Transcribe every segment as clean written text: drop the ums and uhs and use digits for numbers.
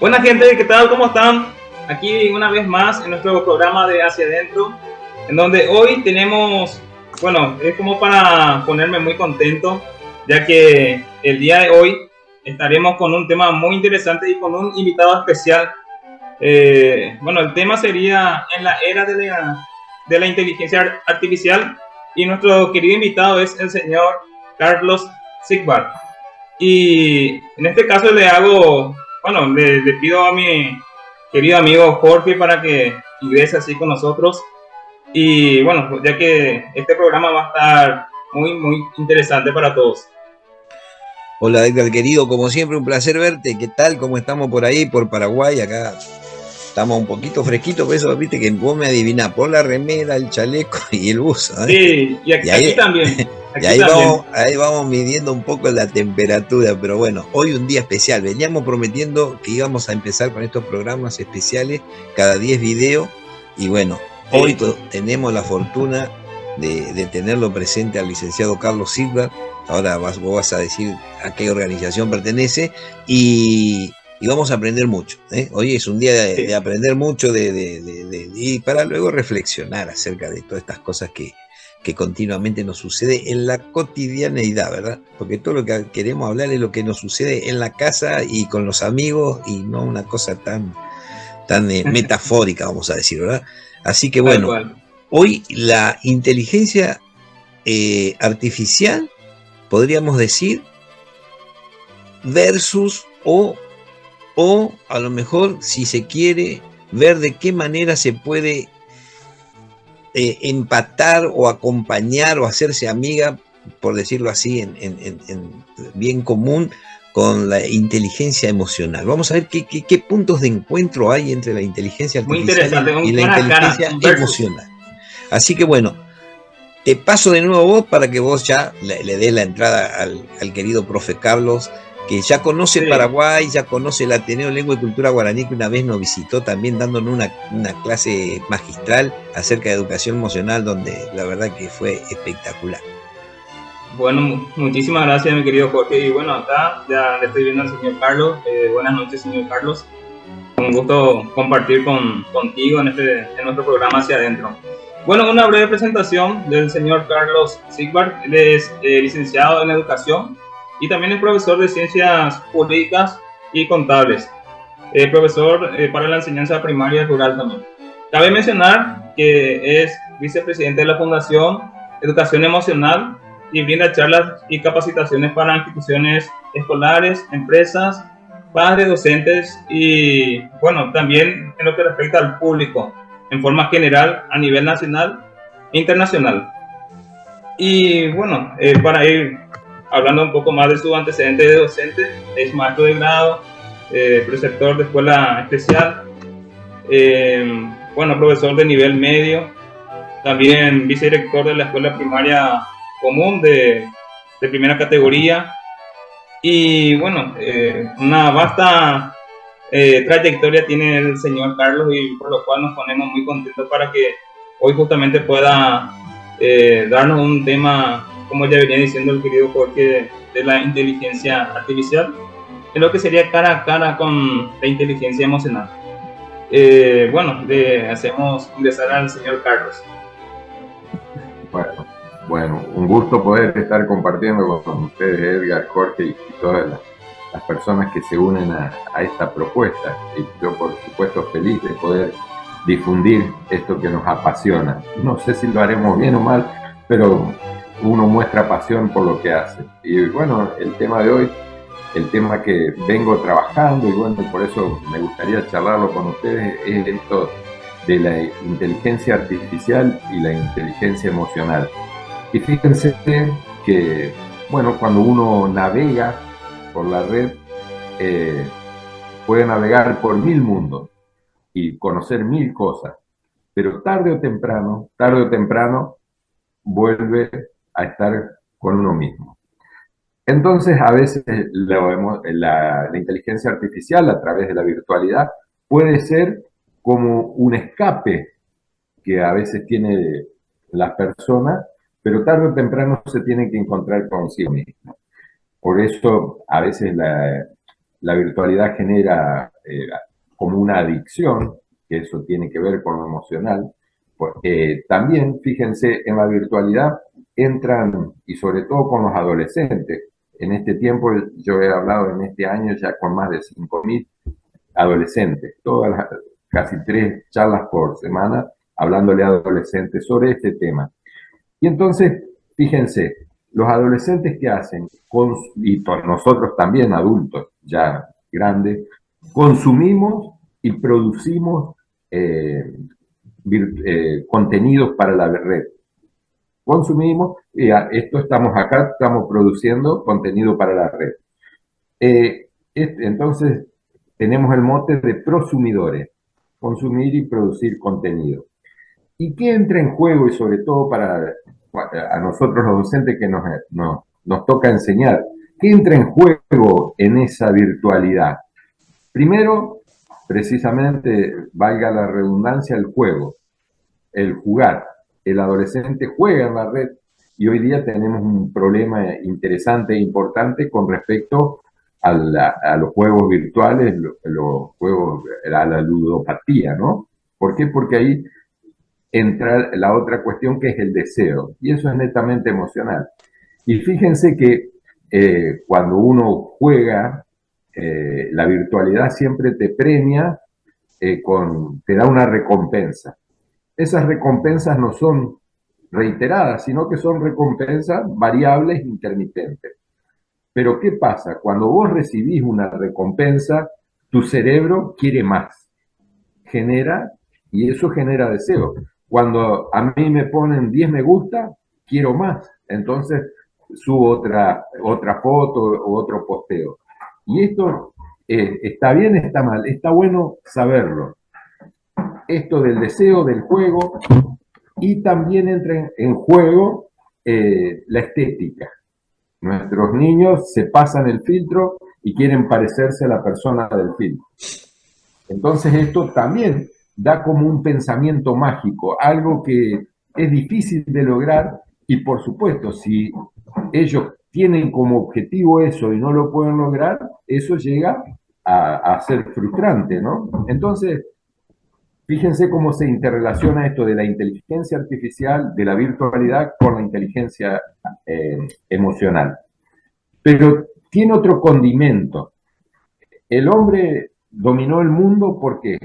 Buena gente, ¿qué tal? ¿Cómo están? Aquí una vez más en nuestro programa de Hacia Adentro, en donde hoy tenemos, bueno, es como para ponerme muy contento, ya que el día de hoy estaremos con un tema muy interesante y con un invitado especial. Bueno, el tema sería en la era de la inteligencia artificial y nuestro querido invitado es el señor Carlos Sigvard. Y en este caso le pido a mi querido amigo Jorge para que ingrese así con nosotros. Y bueno, ya que este programa va a estar muy interesante para todos. Hola Edgar querido, como siempre un placer verte. ¿Qué tal? ¿Cómo estamos por ahí, por Paraguay? Acá estamos un poquito fresquitos, pero eso, viste que vos me adivinás por la remera, el chaleco y el buzo, ¿eh? Sí, y Y aquí ahí, también, y aquí también. ahí vamos midiendo un poco la temperatura, pero bueno, hoy un día especial. Veníamos prometiendo que íbamos a empezar con estos programas especiales, cada 10 videos, y bueno, hoy Sí. tenemos la fortuna de tenerlo presente al licenciado Carlos Silva. Ahora vos vas a decir a qué organización pertenece y vamos a aprender mucho, ¿eh? Hoy es un día de Sí. aprender mucho y para luego reflexionar acerca de todas estas cosas que continuamente nos sucede en la cotidianeidad, ¿verdad? Porque todo lo que queremos hablar es lo que nos sucede en la casa y con los amigos y no una cosa tan metafórica, vamos a decir, ¿verdad? Así que Tal bueno, cual. hoy la inteligencia artificial, podríamos decir, versus o a lo mejor, si se quiere, ver de qué manera se puede empatar o acompañar o hacerse amiga, por decirlo así, en bien común, con la inteligencia emocional. Vamos a ver qué puntos de encuentro hay entre la inteligencia Muy artificial interesante, y un la cara a cara, inteligencia un versus. emocional. Así que bueno, te paso de nuevo vos para que vos ya le des la entrada al querido profe Carlos, que ya conoce Sí. Paraguay, ya conoce el Ateneo de Lengua y Cultura Guaraní, que una vez nos visitó también dándonos una clase magistral acerca de educación emocional, donde la verdad que fue espectacular. Bueno, muchísimas gracias, mi querido Jorge. Y bueno, acá ya le estoy viendo al señor Carlos. Buenas noches, señor Carlos. Un gusto compartir contigo en nuestro programa Hacia Adentro. Bueno, una breve presentación del señor Carlos Sigvard. Él es licenciado en educación y también es profesor de ciencias jurídicas y contables. Profesor para la enseñanza primaria rural también. Cabe mencionar que es vicepresidente de la Fundación Educación Emocional y brinda charlas y capacitaciones para instituciones escolares, empresas, padres, docentes y, bueno, también en lo que respecta al público, en forma general a nivel nacional e internacional. Y, bueno, para ir hablando un poco más de su antecedente de docente, es maestro de grado, preceptor de escuela especial, bueno, profesor de nivel medio, también vicedirector de la escuela primaria común de primera categoría y bueno, una vasta trayectoria tiene el señor Carlos y por lo cual nos ponemos muy contentos para que hoy justamente pueda darnos un tema, como ya venía diciendo el querido Jorge, de la inteligencia artificial, en lo que sería cara a cara con la inteligencia emocional. Bueno, le hacemos ingresar al señor Carlos. Bueno, un gusto poder estar compartiendo con ustedes, Edgar, Jorge y todas las personas que se unen a esta propuesta. Y yo, por supuesto, feliz de poder difundir esto que nos apasiona. No sé si lo haremos bien o mal, pero uno muestra pasión por lo que hace. Y bueno, el tema de hoy, el tema que vengo trabajando, y bueno, por eso me gustaría charlarlo con ustedes, es esto de la inteligencia artificial y la inteligencia emocional. Y fíjense que, bueno, cuando uno navega por la red, puede navegar por 1000 mundos y conocer 1000 cosas, pero tarde o temprano, vuelve a estar con uno mismo. Entonces, a veces la inteligencia artificial, a través de la virtualidad, puede ser como un escape que a veces tiene las personas, pero tarde o temprano se tienen que encontrar consigo mismo. Por eso, a veces la virtualidad genera como una adicción, que eso tiene que ver con lo emocional. También, fíjense, en la virtualidad entran, y sobre todo con los adolescentes. En este tiempo, yo he hablado en este año ya con más de 5.000 adolescentes, casi 3 charlas por semana, hablándole a adolescentes sobre este tema. Y entonces, fíjense, los adolescentes que hacen, y nosotros también adultos, ya grandes, consumimos y producimos contenidos para la red. Consumimos, y estamos acá, estamos produciendo contenido para la red. Entonces, tenemos el mote de prosumidores, consumir y producir contenido. ¿Y qué entra en juego? Y sobre todo para a nosotros los docentes que nos toca enseñar, ¿qué entra en juego en esa virtualidad? Primero, precisamente, valga la redundancia, el juego, el jugar. El adolescente juega en la red y hoy día tenemos un problema interesante e importante con respecto a los juegos virtuales, los juegos, a la ludopatía, ¿no? ¿Por qué? Porque ahí entra la otra cuestión que es el deseo, y eso es netamente emocional. Y fíjense que cuando uno juega, la virtualidad siempre te premia, te da una recompensa. Esas recompensas no son reiteradas, sino que son recompensas variables, intermitentes. Pero ¿qué pasa? Cuando vos recibís una recompensa, tu cerebro quiere más, y eso genera deseo. Cuando a mí me ponen 10 me gusta, quiero más. Entonces subo otra foto o otro posteo. Y esto está bien, está mal, está bueno saberlo. Esto del deseo, del juego, y también entra en juego la estética. Nuestros niños se pasan el filtro y quieren parecerse a la persona del filtro. Entonces esto también da como un pensamiento mágico, algo que es difícil de lograr, y por supuesto, si ellos tienen como objetivo eso y no lo pueden lograr, eso llega a ser frustrante, ¿no? Entonces, fíjense cómo se interrelaciona esto de la inteligencia artificial, de la virtualidad, con la inteligencia emocional. Pero tiene otro condimento. El hombre dominó el mundo, ¿por qué?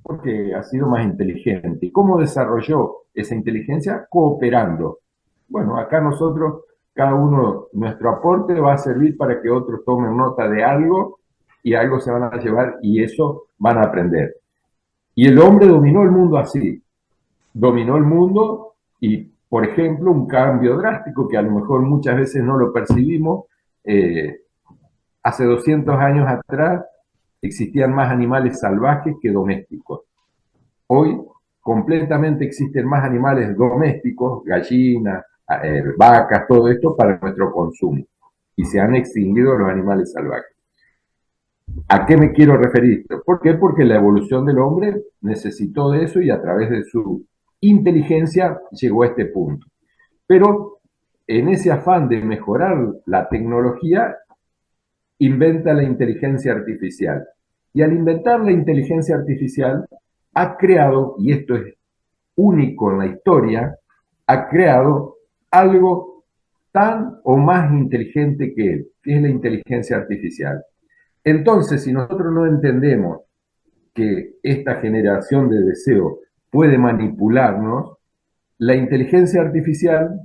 Porque ha sido más inteligente. ¿Y cómo desarrolló esa inteligencia? Cooperando. Bueno, acá nosotros, cada uno, nuestro aporte va a servir para que otros tomen nota de algo y algo se van a llevar y eso van a aprender. Y el hombre dominó el mundo así. Dominó el mundo y, por ejemplo, un cambio drástico que a lo mejor muchas veces no lo percibimos. Hace 200 años atrás existían más animales salvajes que domésticos. Hoy completamente existen más animales domésticos, gallinas, vacas, todo esto para nuestro consumo. Y se han extinguido los animales salvajes. ¿A qué me quiero referir? ¿Por qué? Porque la evolución del hombre necesitó de eso y a través de su inteligencia llegó a este punto. Pero en ese afán de mejorar la tecnología, inventa la inteligencia artificial. Y al inventar la inteligencia artificial, ha creado, y esto es único en la historia, ha creado algo tan o más inteligente que él, que es la inteligencia artificial. Entonces, si nosotros no entendemos que esta generación de deseo puede manipularnos, la inteligencia artificial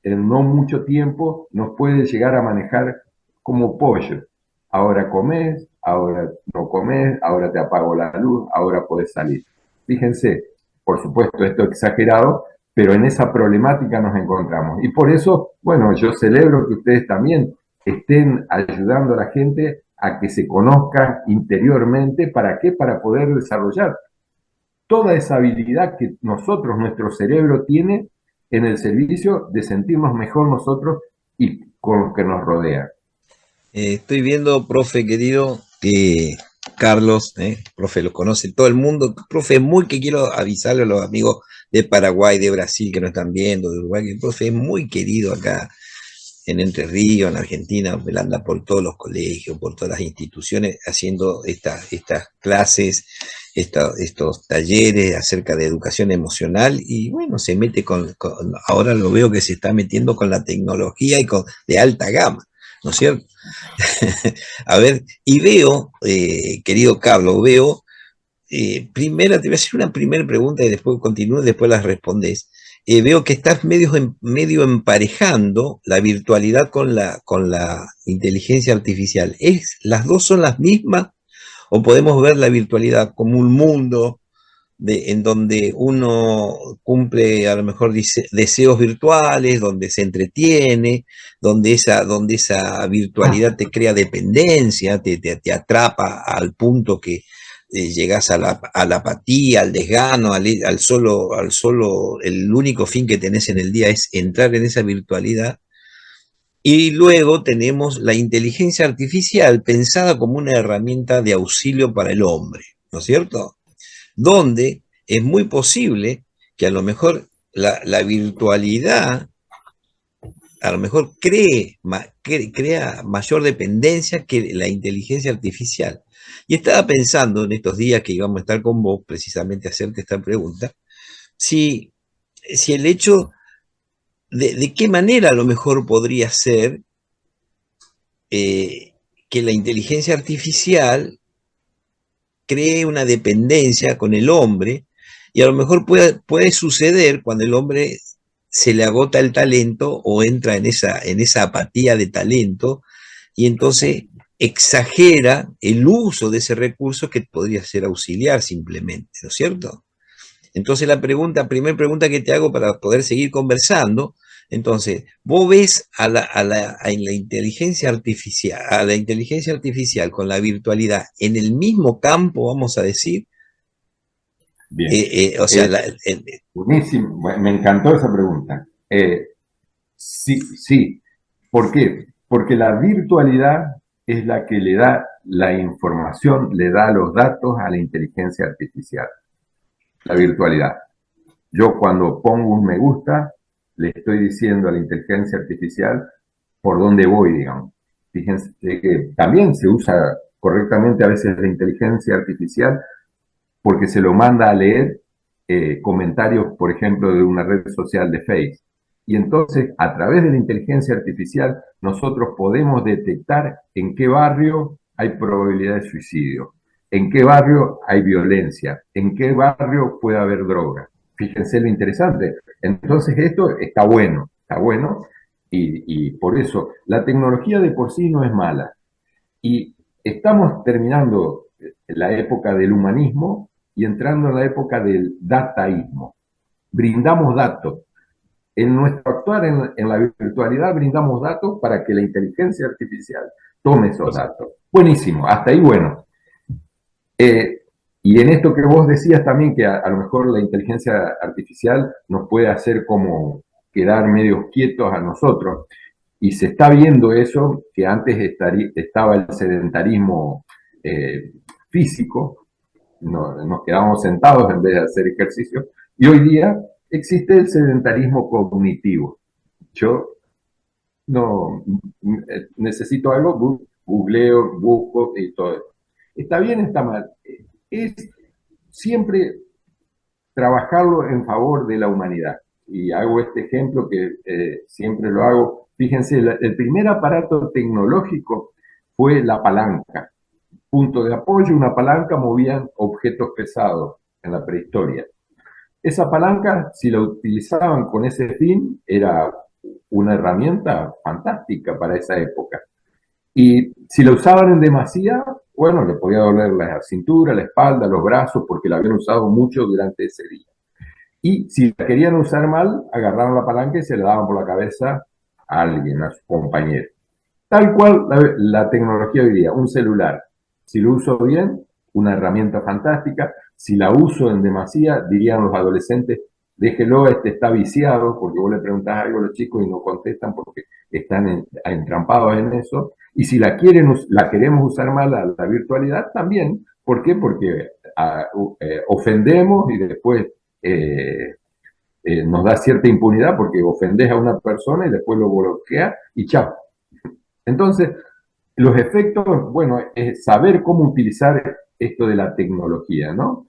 en no mucho tiempo nos puede llegar a manejar como pollo. Ahora comes, ahora no comes, ahora te apago la luz, ahora podés salir. Fíjense, por supuesto, esto es exagerado, pero en esa problemática nos encontramos. Y por eso, bueno, yo celebro que ustedes también estén ayudando a la gente a que se conozca interiormente. ¿Para qué? Para poder desarrollar toda esa habilidad que nosotros, nuestro cerebro tiene en el servicio de sentirnos mejor nosotros y con los que nos rodean. Estoy viendo, profe querido, que Carlos, profe, lo conoce todo el mundo, profe, muy que quiero avisarle a los amigos de Paraguay, de Brasil que nos están viendo, de Uruguay, que el profe es muy querido acá. en Entre Ríos, en Argentina. Él anda por todos los colegios, por todas las instituciones, haciendo estas clases, estos talleres acerca de educación emocional, y bueno, se mete ahora lo veo que se está metiendo con la tecnología y de alta gama, ¿no es cierto? A ver, y veo, querido Carlos, primero te voy a hacer una primera pregunta y después continúo y después las respondes. Veo que estás medio emparejando la virtualidad con la inteligencia artificial. ¿Las dos son las mismas o podemos ver la virtualidad como un mundo en donde uno cumple a lo mejor deseos virtuales, donde se entretiene, donde esa virtualidad te crea dependencia, te atrapa al punto que llegás a la apatía, al desgano, al solo, el único fin que tenés en el día es entrar en esa virtualidad? Y luego tenemos la inteligencia artificial pensada como una herramienta de auxilio para el hombre, ¿no es cierto? Donde es muy posible que a lo mejor la virtualidad a lo mejor crea mayor dependencia que la inteligencia artificial. Y estaba pensando en estos días que íbamos a estar con vos, precisamente a hacerte esta pregunta, si el hecho de qué manera a lo mejor podría ser que la inteligencia artificial cree una dependencia con el hombre, y a lo mejor puede suceder cuando el hombre se le agota el talento o entra en esa apatía de talento, y entonces exagera el uso de ese recurso que podría ser auxiliar simplemente, ¿no es cierto? Entonces primera pregunta que te hago para poder seguir conversando, entonces, vos ves a la inteligencia artificial con la virtualidad en el mismo campo, vamos a decir. Bien. O sea, buenísimo, me encantó esa pregunta. Sí. ¿Por qué? Porque la virtualidad es la que le da la información, le da los datos a la inteligencia artificial. La virtualidad. Yo cuando pongo un me gusta, le estoy diciendo a la inteligencia artificial por dónde voy, digamos. Fíjense que también se usa correctamente a veces la inteligencia artificial porque se lo manda a leer comentarios, por ejemplo, de una red social de Facebook. Y entonces, a través de la inteligencia artificial, nosotros podemos detectar en qué barrio hay probabilidad de suicidio, en qué barrio hay violencia, en qué barrio puede haber droga. Fíjense lo interesante. Entonces, esto está bueno, y por eso la tecnología de por sí no es mala. Y estamos terminando la época del humanismo y entrando en la época del dataísmo. Brindamos datos. En nuestro actuar en la virtualidad brindamos datos para que la inteligencia artificial tome esos datos. Buenísimo, hasta ahí bueno. Y en esto que vos decías también, que a lo mejor la inteligencia artificial nos puede hacer como quedar medios quietos a nosotros. Y se está viendo eso, que antes estaba el sedentarismo físico, nos quedábamos sentados en vez de hacer ejercicio, y hoy día existe el sedentarismo cognitivo. Yo no necesito algo, googleo, busco y todo. ¿Está bien, está mal? Es siempre trabajarlo en favor de la humanidad. Y hago este ejemplo que siempre lo hago. Fíjense, el primer aparato tecnológico fue la palanca. Punto de apoyo, una palanca, movían objetos pesados en la prehistoria. Esa palanca, si la utilizaban con ese fin, era una herramienta fantástica para esa época. Y si la usaban en demasía, bueno, le podía doler la cintura, la espalda, los brazos, porque la habían usado mucho durante ese día. Y si la querían usar mal, agarraron la palanca y se la daban por la cabeza a alguien, a su compañero. Tal cual la tecnología hoy día, un celular. Si lo uso bien, una herramienta fantástica. Si la uso en demasía, dirían los adolescentes, déjelo, está viciado, porque vos le preguntás algo a los chicos y no contestan porque están entrampados en eso. Y si la queremos usar mal a la virtualidad, también. ¿Por qué? Porque ofendemos y después nos da cierta impunidad porque ofendes a una persona y después lo bloquea y chao. Entonces, los efectos, bueno, es saber cómo utilizar esto de la tecnología, ¿no?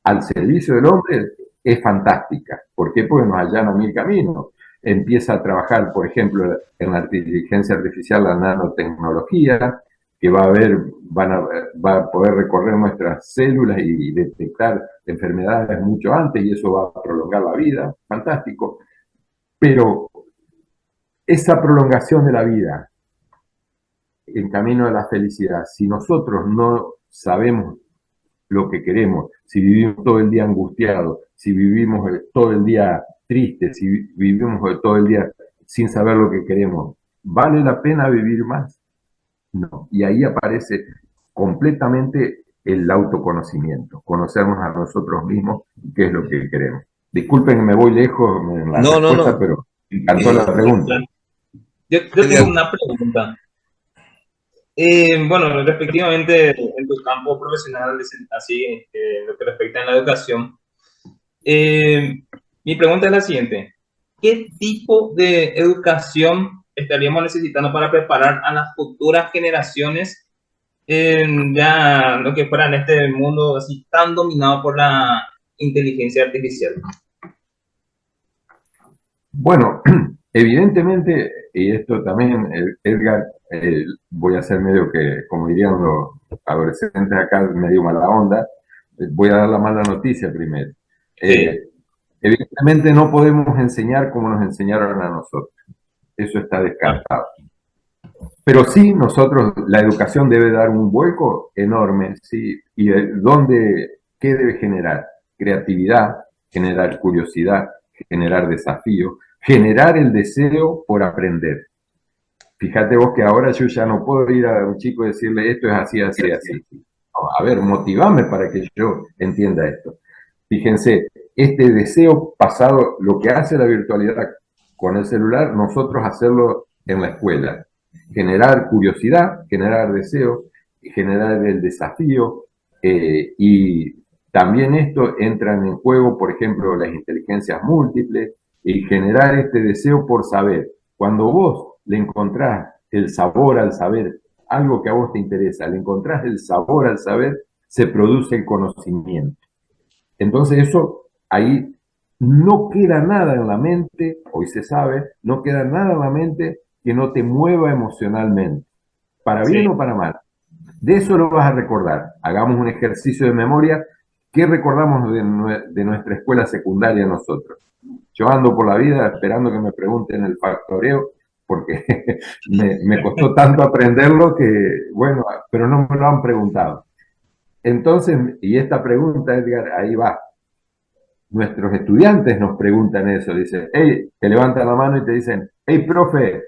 Al servicio del hombre es fantástica. ¿Por qué? Porque nos allana mil caminos. Empieza a trabajar, por ejemplo, en la inteligencia artificial, la nanotecnología, que va a poder recorrer nuestras células y detectar enfermedades mucho antes, y eso va a prolongar la vida. Fantástico. Pero esa prolongación de la vida en camino a la felicidad, si nosotros no sabemos lo que queremos, si vivimos todo el día angustiados, si vivimos todo el día tristes, si vivimos todo el día sin saber lo que queremos, ¿vale la pena vivir más? No. Y ahí aparece completamente el autoconocimiento, conocernos a nosotros mismos y qué es lo que queremos. Disculpen, me voy lejos en la No, no, respuesta, no. pero me encantó la pregunta. Yo tengo una pregunta. Bueno, respectivamente en tu campo profesional, así, lo que respecta a la educación, mi pregunta es la siguiente. ¿Qué tipo de educación estaríamos necesitando para preparar a las futuras generaciones en ya lo que fuera en este mundo así tan dominado por la inteligencia artificial? Bueno, evidentemente, y esto también, Edgar, voy a hacer medio que, como dirían los adolescentes acá, medio mala onda, voy a dar la mala noticia primero. Sí. Evidentemente no podemos enseñar como nos enseñaron a nosotros, eso está descartado. Pero sí, nosotros, la educación debe dar un vuelco enorme, ¿sí? ¿Y qué debe generar? Creatividad, generar curiosidad, generar desafío, generar el deseo por aprender. Fíjate vos que ahora yo ya no puedo ir a un chico y decirle esto es así, así, así. No, a ver, motivame para que yo entienda esto. Fíjense, este deseo pasado, lo que hace la virtualidad con el celular, nosotros hacerlo en la escuela. Generar curiosidad, generar deseo, generar el desafío, y también esto entran en juego, por ejemplo, las inteligencias múltiples y generar este deseo por saber. Cuando vos le encontrás el sabor al saber, algo que a vos te interesa, le encontrás el sabor al saber, se produce el conocimiento. Entonces eso, ahí no queda nada en la mente, hoy se sabe, no queda nada en la mente que no te mueva emocionalmente, para bien Sí. o para mal. De eso lo vas a recordar. Hagamos un ejercicio de memoria. ¿Qué recordamos de nuestra escuela secundaria nosotros? Yo ando por la vida esperando que me pregunten el factoreo, porque me costó tanto aprenderlo que, bueno, pero no me lo han preguntado. Entonces, y esta pregunta, Edgar, ahí va. Nuestros estudiantes nos preguntan eso, dicen, hey, te levantan la mano y te dicen, hey, profe,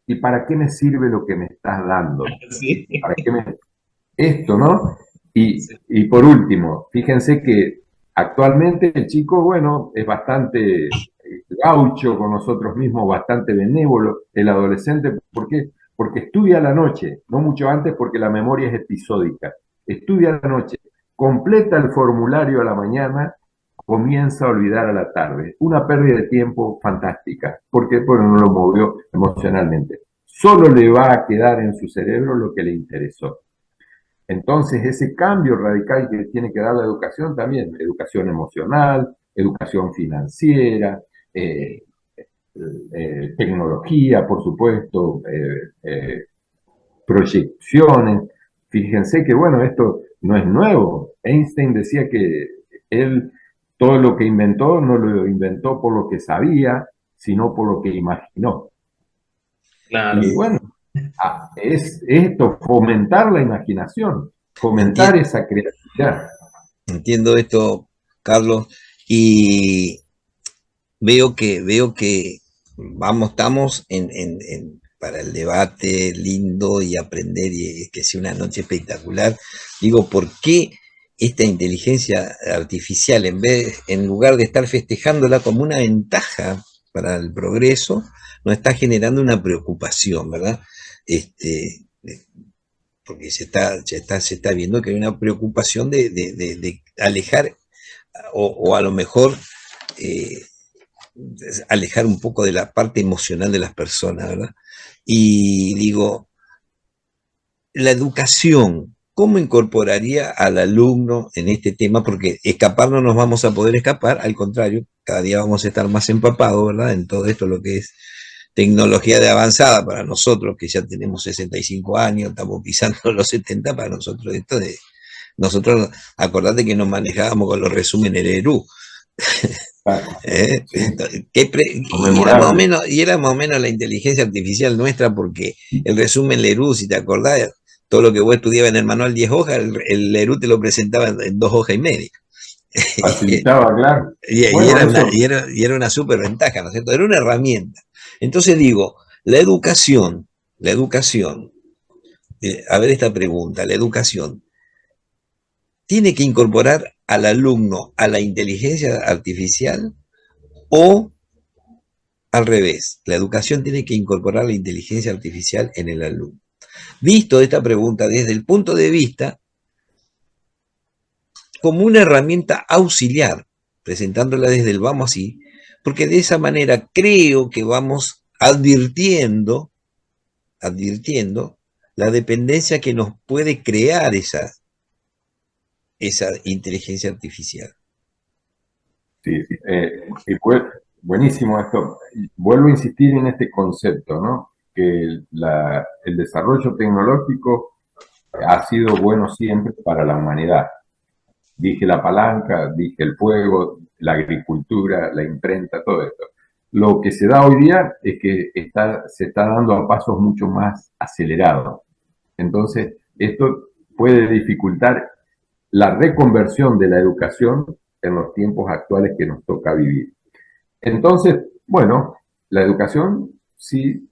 ¿y para qué me sirve lo que me estás dando? Sí. ¿Para qué esto, ¿no? Sí. Y por último, fíjense que actualmente el chico, bueno, es bastante gaucho con nosotros mismos, bastante benévolo. El adolescente, ¿por qué? Porque estudia a la noche, no mucho antes porque la memoria es episódica. Estudia a la noche, completa el formulario a la mañana, comienza a olvidar a la tarde. Una pérdida de tiempo fantástica. ¿Por qué? Porque no lo movió emocionalmente. Solo le va a quedar en su cerebro lo que le interesó. Entonces, ese cambio radical que tiene que dar la educación también, educación emocional, educación financiera, tecnología, por supuesto, proyecciones. Fíjense que, bueno, esto no es nuevo. Einstein decía que él todo lo que inventó no lo inventó por lo que sabía, sino por lo que imaginó. Claro. Y bueno, es esto, fomentar la imaginación, fomentar Entiendo, esa creatividad. entiendo esto, Carlos, y veo que estamos para el debate lindo y aprender y que sea una noche espectacular. Digo, ¿por qué esta inteligencia artificial, en lugar de estar festejándola como una ventaja para el progreso, nos está generando una preocupación, ¿verdad? Porque se está viendo que hay una preocupación de alejar o a lo mejor eh, alejar un poco de la parte emocional de las personas, ¿verdad? Y digo, la educación, ¿cómo incorporaría al alumno en este tema? Porque escapar no nos vamos a poder escapar, al contrario, cada día vamos a estar más empapados, ¿verdad? En todo esto, lo que es tecnología de avanzada para nosotros, que ya tenemos 65 años, estamos pisando los 70, para nosotros esto de... Nosotros, acordate que nos manejábamos con los resúmenes de ERU. Sí, Y era más o menos la inteligencia artificial nuestra, porque el resumen Lerú, si te acordás, todo lo que vos estudiabas en el manual 10 hojas, el Lerú te lo presentaba en 2 hojas y media. facilitaba, claro. Y era una súper ventaja, ¿no es cierto? Era una herramienta. Entonces digo, la educación, a ver esta pregunta, la educación, ¿tiene que incorporar al alumno a la inteligencia artificial o al revés? La educación tiene que incorporar la inteligencia artificial en el alumno. Visto esta pregunta desde el punto de vista como una herramienta auxiliar, presentándola desde el vamos así, porque de esa manera creo que vamos advirtiendo la dependencia que nos puede crear esa inteligencia artificial. Sí, y pues, buenísimo esto. Vuelvo a insistir en este concepto, ¿no? Que el desarrollo tecnológico ha sido bueno siempre para la humanidad. Dije la palanca, dije el fuego, la agricultura, la imprenta, todo esto. Lo que se da hoy día es que se está dando a pasos mucho más acelerados. Entonces, esto puede dificultar la reconversión de la educación en los tiempos actuales que nos toca vivir. Entonces, bueno, la educación sí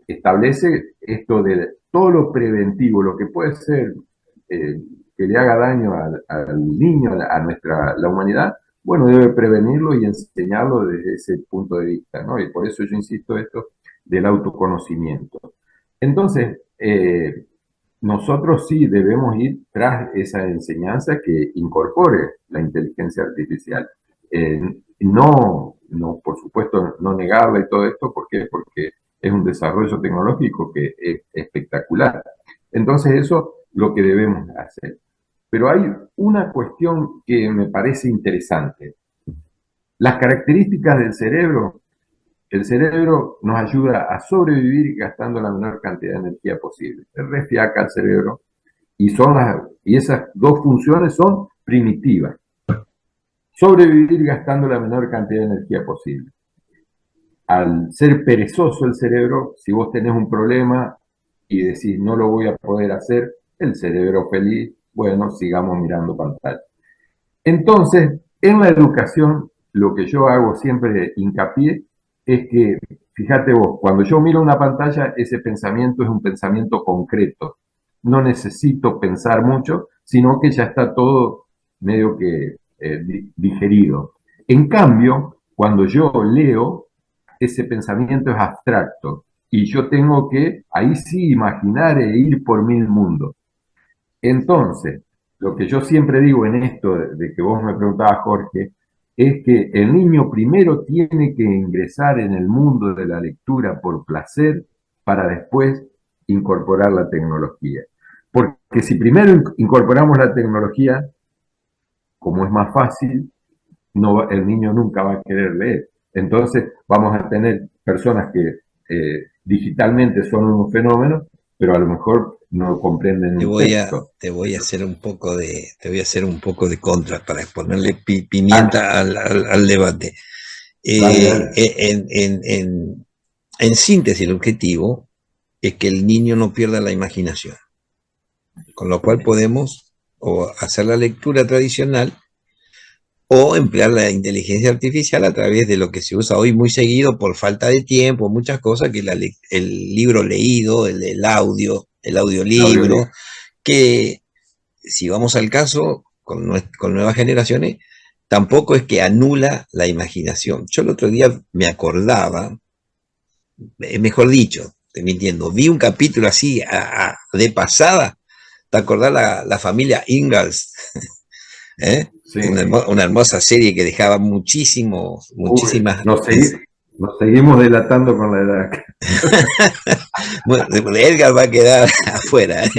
establece esto de todo lo preventivo, lo que puede ser que le haga daño al niño, a la humanidad, bueno, debe prevenirlo y enseñarlo desde ese punto de vista, ¿no? Y por eso yo insisto esto del autoconocimiento. Entonces, nosotros sí debemos ir tras esa enseñanza que incorpore la inteligencia artificial. No, por supuesto, no negarla y todo esto, ¿por qué? Porque es un desarrollo tecnológico que es espectacular. Entonces eso es lo que debemos hacer. Pero hay una cuestión que me parece interesante. Las características del cerebro, el cerebro nos ayuda a sobrevivir gastando la menor cantidad de energía posible. Se refiaca el cerebro y esas dos funciones son primitivas. Sobrevivir gastando la menor cantidad de energía posible. Al ser perezoso el cerebro, si vos tenés un problema y decís no lo voy a poder hacer, el cerebro feliz, bueno, sigamos mirando pantalla. Entonces, en la educación, lo que yo hago siempre hincapié es que, fíjate vos, cuando yo miro una pantalla, ese pensamiento es un pensamiento concreto. No necesito pensar mucho, sino que ya está todo medio que digerido. En cambio, cuando yo leo, ese pensamiento es abstracto y yo tengo que, ahí sí, imaginar e ir por mil mundos. Entonces, lo que yo siempre digo en esto de que vos me preguntabas, Jorge, es que el niño primero tiene que ingresar en el mundo de la lectura por placer para después incorporar la tecnología. Porque si primero incorporamos la tecnología, como es más fácil, el niño nunca va a querer leer. Entonces vamos a tener personas que digitalmente son unos fenómenos, pero a lo mejor no comprenden un texto. Te voy a hacer un poco de contra para ponerle pimienta al debate. En síntesis, el objetivo es que el niño no pierda la imaginación, con lo cual podemos o hacer la lectura tradicional o emplear la inteligencia artificial a través de lo que se usa hoy muy seguido por falta de tiempo, muchas cosas, que el libro leído, el audiolibro, que si vamos al caso con nuevas generaciones, tampoco es que anula la imaginación. Yo el otro día me acordaba, mejor dicho, estoy mintiendo, vi un capítulo así de pasada. ¿Te acordás la familia Ingalls? ¿Eh? Sí. Una hermosa serie que dejaba muchísimas. Nos seguimos delatando con la edad. Bueno, Edgar va a quedar afuera, ¿eh?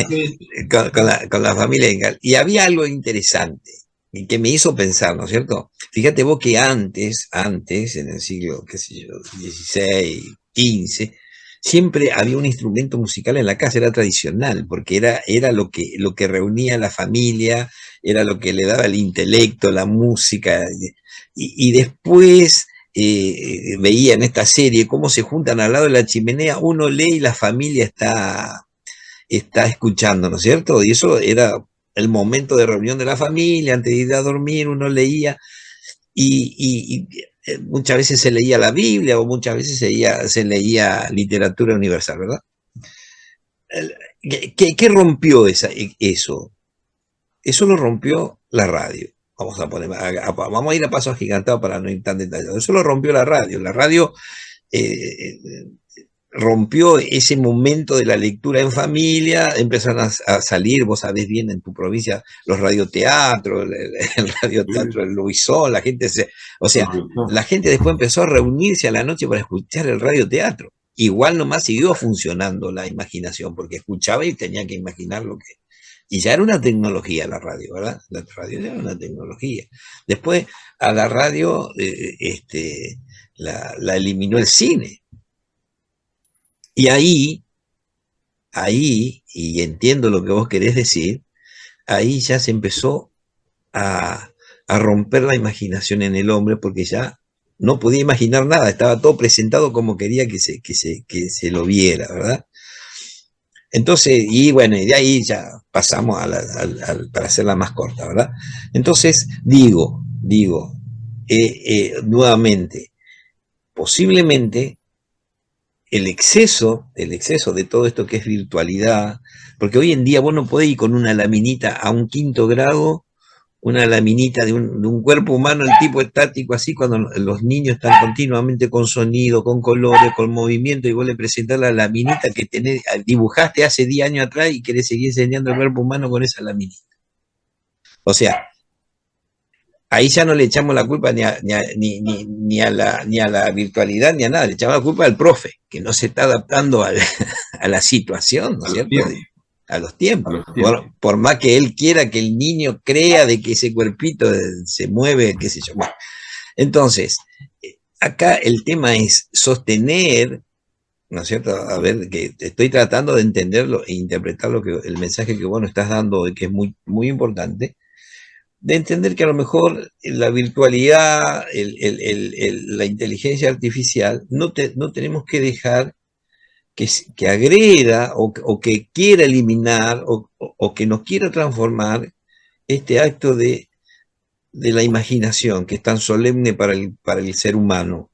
Sí. Con la familia Edgar. Y había algo interesante y que me hizo pensar, ¿no es cierto? Fíjate vos que antes, en el siglo, qué sé yo, 16, 15, siempre había un instrumento musical en la casa, era tradicional, porque era lo que reunía a la familia, era lo que le daba el intelecto, la música, y después veía en esta serie cómo se juntan al lado de la chimenea, uno lee y la familia está escuchando, ¿no es cierto? Y eso era el momento de reunión de la familia, antes de ir a dormir, uno leía y muchas veces se leía la Biblia o muchas veces se leía literatura universal, ¿verdad? ¿Qué rompió eso? Eso lo rompió la radio. Vamos a ir a paso agigantado para no ir tan detallado. Eso lo rompió la radio. La radio eh, rompió ese momento de la lectura en familia, empezaron a salir, vos sabés bien en tu provincia, los radioteatros, el radioteatro del Luisón, la gente después empezó a reunirse a la noche para escuchar el radioteatro. Igual nomás siguió funcionando la imaginación, porque escuchaba y tenía que imaginar lo que... Y ya era una tecnología la radio, ¿verdad? La radio ya era una tecnología. Después a la radio la eliminó el cine. Y y entiendo lo que vos querés decir, ahí ya se empezó a romper la imaginación en el hombre porque ya no podía imaginar nada, estaba todo presentado como quería que se lo viera, ¿verdad? Entonces, y bueno, y de ahí ya pasamos para hacerla más corta, ¿verdad? Entonces, digo, nuevamente, posiblemente el exceso de todo esto que es virtualidad, porque hoy en día vos no podés ir con una laminita a un 5.º grado, una laminita de un cuerpo humano, el tipo estático, así, cuando los niños están continuamente con sonido, con colores, con movimiento, y vos le presentás la laminita que dibujaste hace 10 años atrás y querés seguir enseñando el cuerpo humano con esa laminita. O sea, ahí ya no le echamos la culpa ni a la virtualidad ni a nada, le echamos la culpa al profe, que no se está adaptando a la situación, ¿no es cierto? A los tiempos. Por más que él quiera que el niño crea de que ese cuerpito se mueve, qué sé yo. Bueno, entonces, acá el tema es sostener, ¿no es cierto? A ver, que estoy tratando de entenderlo e interpretar el mensaje que vos nos estás dando, que es muy, muy importante, de entender que a lo mejor la virtualidad, la inteligencia artificial, no tenemos que dejar que agreda o que quiera eliminar o que nos quiera transformar este acto de la imaginación que es tan solemne para el ser humano.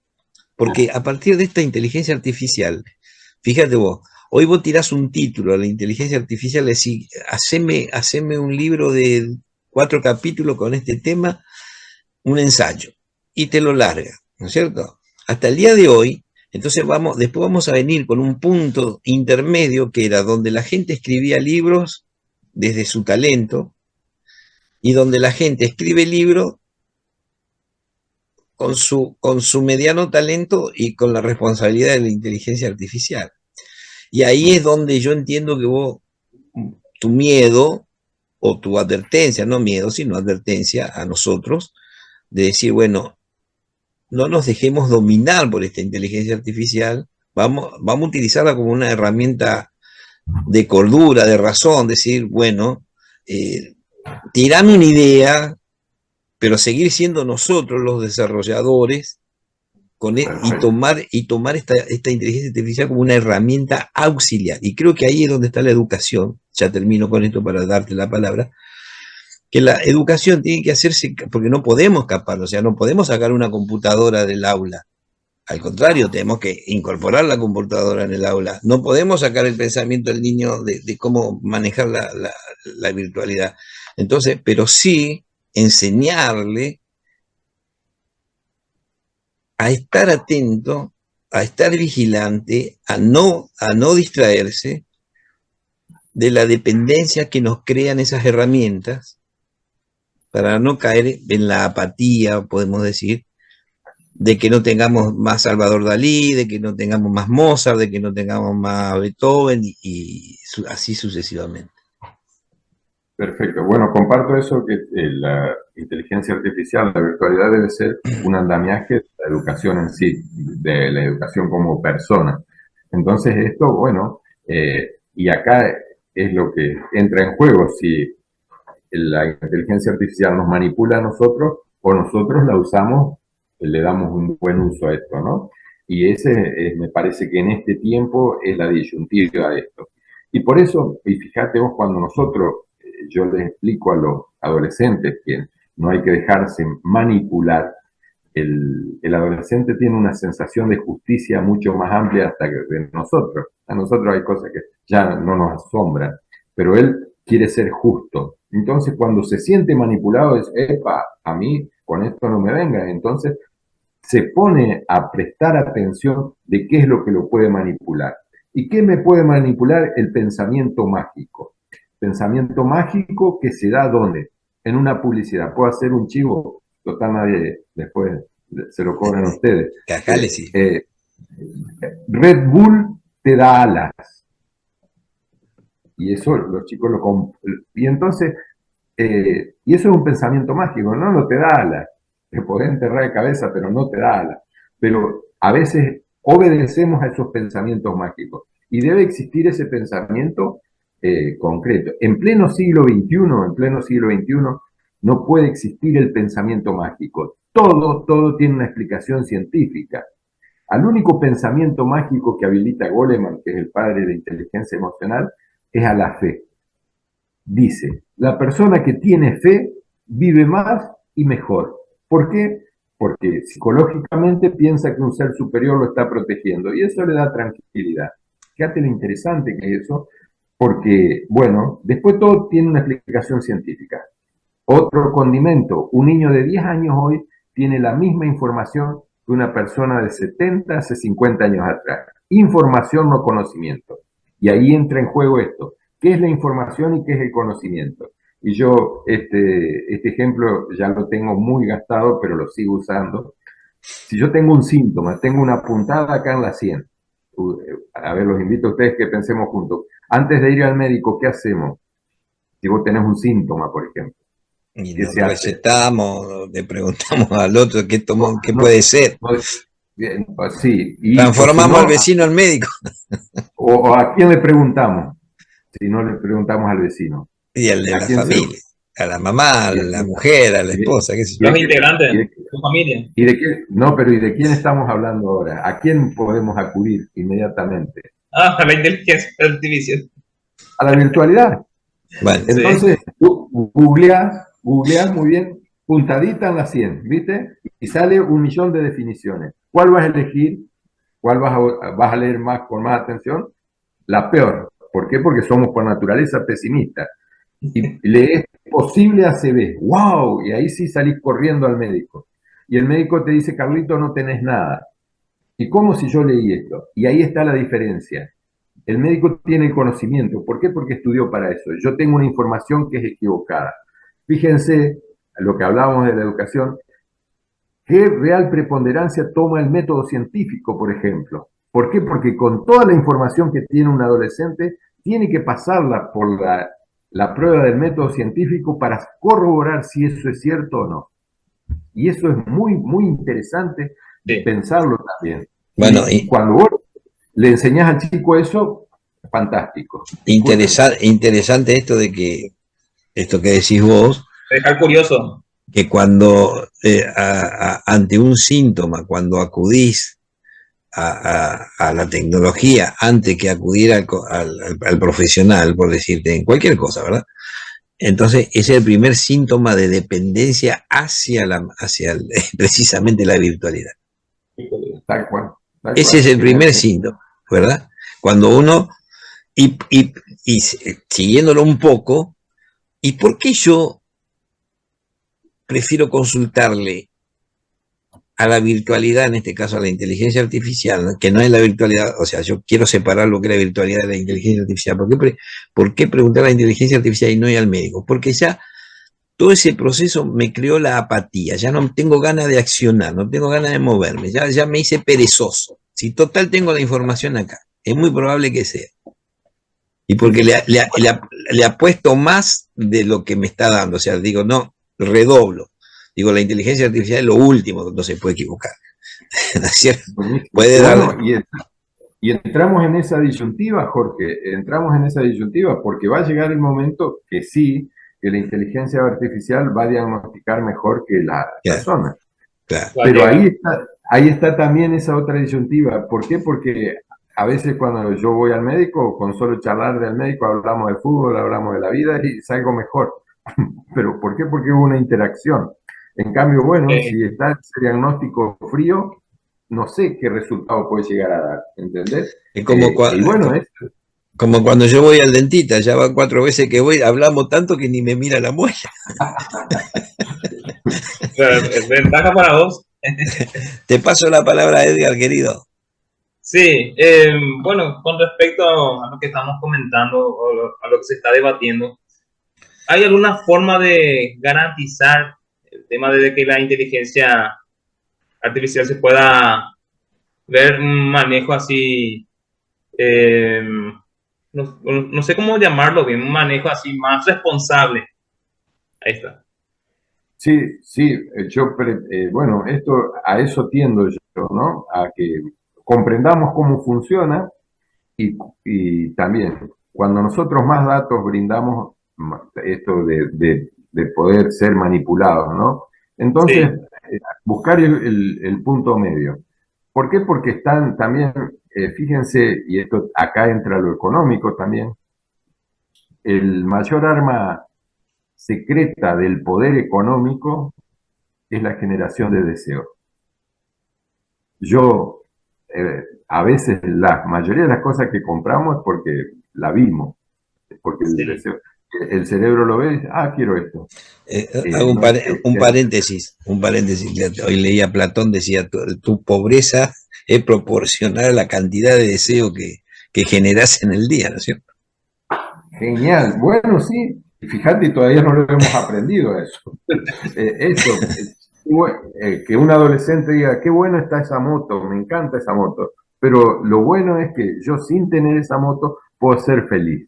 Porque a partir de esta inteligencia artificial, fíjate vos, hoy vos tirás un título a la inteligencia artificial y decís, haceme un libro de 4 capítulos con este tema, un ensayo, y te lo larga, ¿no es cierto? Hasta el día de hoy, entonces después vamos a venir con un punto intermedio que era donde la gente escribía libros desde su talento y donde la gente escribe libros con su mediano talento y con la responsabilidad de la inteligencia artificial. Y ahí es donde yo entiendo que tu miedo o tu advertencia, no miedo, sino advertencia a nosotros, de decir, bueno, no nos dejemos dominar por esta inteligencia artificial, vamos a utilizarla como una herramienta de cordura, de razón, decir, bueno, tirame una idea, pero seguir siendo nosotros los desarrolladores y tomar esta inteligencia artificial como una herramienta auxiliar. Y creo que ahí es donde está la educación, ya termino con esto para darte la palabra, que la educación tiene que hacerse, porque no podemos escapar, o sea, no podemos sacar una computadora del aula. Al contrario, tenemos que incorporar la computadora en el aula. No podemos sacar el pensamiento del niño de cómo manejar la virtualidad. Entonces, pero sí enseñarle a estar atento, a estar vigilante, a no distraerse de la dependencia que nos crean esas herramientas para no caer en la apatía, podemos decir, de que no tengamos más Salvador Dalí, de que no tengamos más Mozart, de que no tengamos más Beethoven y así sucesivamente. Perfecto. Bueno, comparto eso, que la inteligencia artificial, la virtualidad debe ser un andamiaje de la educación en sí, de la educación como persona. Entonces esto, bueno, y acá es lo que entra en juego, si la inteligencia artificial nos manipula a nosotros o nosotros la usamos, le damos un buen uso a esto, ¿no? Y ese me parece que en este tiempo es la disyuntiva de esto. Y por eso, y fíjate vos, cuando nosotros, yo les explico a los adolescentes que no hay que dejarse manipular, el adolescente tiene una sensación de justicia mucho más amplia hasta que de nosotros. A nosotros hay cosas que ya no nos asombran, pero él quiere ser justo. Entonces, cuando se siente manipulado, es, epa, a mí con esto no me venga. Entonces, se pone a prestar atención de qué es lo que lo puede manipular. ¿Y qué me puede manipular? El pensamiento mágico. Pensamiento mágico que se da ¿dónde? En una publicidad. Puedo hacer un chivo, total nadie después se lo cobran ustedes. Sí. Red Bull te da alas. Y eso los chicos lo compran. Y entonces, y eso es un pensamiento mágico, no te da alas. Te podés enterrar de cabeza, pero no te da alas. Pero a veces obedecemos a esos pensamientos mágicos. Y debe existir ese pensamiento concreto. En pleno siglo XXI, no puede existir el pensamiento mágico. Todo tiene una explicación científica. Al único pensamiento mágico que habilita Goleman, que es el padre de inteligencia emocional, es a la fe. Dice, la persona que tiene fe vive más y mejor. ¿Por qué? Porque psicológicamente piensa que un ser superior lo está protegiendo y eso le da tranquilidad. Fíjate lo interesante que es eso, porque, bueno, después todo tiene una explicación científica. Otro condimento, un niño de 10 años hoy tiene la misma información que una persona de 70 hace 50 años atrás. Información, no conocimiento. Y ahí entra en juego esto. ¿Qué es la información y qué es el conocimiento? Y yo este ejemplo ya lo tengo muy gastado, pero lo sigo usando. Si yo tengo un síntoma, tengo una puntada acá en la sien. A ver, los invito a ustedes que pensemos juntos. Antes de ir al médico, ¿qué hacemos? Si vos tenés un síntoma, por ejemplo. Y nos recetamos, le preguntamos al otro qué tomó, qué puede ser. Bien, sí. Y, transformamos al vecino al médico. O a quién le preguntamos, si no le preguntamos al vecino. Y al de la familia, a la mamá, a la mujer, a la esposa, qué sé yo. Los integrantes de tu familia. ¿Y de qué? No, pero ¿y de quién estamos hablando ahora? ¿A quién podemos acudir inmediatamente? A la inteligencia artificial. A la virtualidad. Bueno, entonces, tú googleás muy bien, puntadita en la 100, ¿viste? Y sale 1.000.000 de definiciones. ¿Cuál vas a elegir? ¿Cuál vas a leer más con más atención? La peor. ¿Por qué? Porque somos por naturaleza pesimistas. Y lees posible ACV. ¡Wow! Y ahí sí salís corriendo al médico. Y el médico te dice, Carlito, no tenés nada. ¿Y cómo si yo leí esto? Y ahí está la diferencia. El médico tiene el conocimiento. ¿Por qué? Porque estudió para eso. Yo tengo una información que es equivocada. Fíjense, lo que hablábamos de la educación, ¿qué real preponderancia toma el método científico, por ejemplo? ¿Por qué? Porque con toda la información que tiene un adolescente, tiene que pasarla por la prueba del método científico para corroborar si eso es cierto o no. Y eso es muy, muy interesante pensarlo también. Bueno, y cuando vos le enseñás al chico eso, fantástico. Interesante esto de que, esto que decís vos, dejar curioso. Que cuando ante un síntoma, cuando acudís a la tecnología antes que acudir al profesional, por decirte, en cualquier cosa, ¿verdad? Entonces ese es el primer síntoma de dependencia hacia precisamente la virtualidad. Tal cual. Ese es el primer síntoma, ¿verdad? Cuando uno, y siguiéndolo un poco, ¿y por qué yo prefiero consultarle a la virtualidad, en este caso a la inteligencia artificial, ¿no? Que no es la virtualidad? O sea, yo quiero separar lo que es la virtualidad de la inteligencia artificial. ¿Por qué preguntar a la inteligencia artificial y no ir al médico? Porque ya todo ese proceso me creó la apatía, ya no tengo ganas de accionar, no tengo ganas de moverme, ya me hice perezoso. Si total tengo la información acá, es muy probable que sea. Y porque le apuesto más de lo que me está dando, o sea, digo, no, redoblo. Digo, la inteligencia artificial es lo último, no se puede equivocar. ¿No es cierto? Puede Bueno, darle... y entramos en esa disyuntiva, Jorge, entramos en esa disyuntiva porque va a llegar el momento que sí, que la inteligencia artificial va a diagnosticar mejor que la Claro, persona. claro. Pero ahí está también esa otra disyuntiva. ¿Por qué? Porque a veces cuando yo voy al médico, con solo charlar del médico, hablamos de fútbol, hablamos de la vida y salgo mejor. ¿Pero por qué? Porque hubo una interacción. En cambio, bueno, si está ese diagnóstico frío, no sé qué resultado puede llegar a dar, ¿entendés? Es como, Y bueno, como cuando yo voy al dentista, ya van 4 veces que voy, hablamos tanto que ni me mira la muela. Es ventaja para vos. Te paso la palabra, Edgar, querido. Sí, bueno, con respecto a lo que estamos comentando o a lo que se está debatiendo, ¿hay alguna forma de garantizar el tema de que la inteligencia artificial se pueda ver un manejo así, eh, no sé cómo llamarlo bien, un manejo así más responsable? Ahí está. sí, sí, bueno, a eso tiendo yo, ¿no? A que comprendamos cómo funciona y también cuando nosotros más datos brindamos, esto de poder ser manipulados, ¿no? Entonces, Sí, buscar el punto medio. ¿Por qué? Porque están también, fíjense, y esto acá entra lo económico también, el mayor arma secreta del poder económico es la generación de deseo. Yo, a veces la mayoría de las cosas que compramos es porque la vimos, porque el sí. deseo, el cerebro lo ve y dice, ah, quiero esto. Hago No es un paréntesis, un paréntesis. Hoy leía Platón, decía, tu pobreza es proporcional a la cantidad de deseo que generas en el día, ¿no es cierto? Genial. Bueno, sí, y fíjate, todavía no lo hemos aprendido eso. Que un adolescente diga, qué bueno está esa moto, me encanta esa moto. Pero lo bueno es que yo sin tener esa moto puedo ser feliz.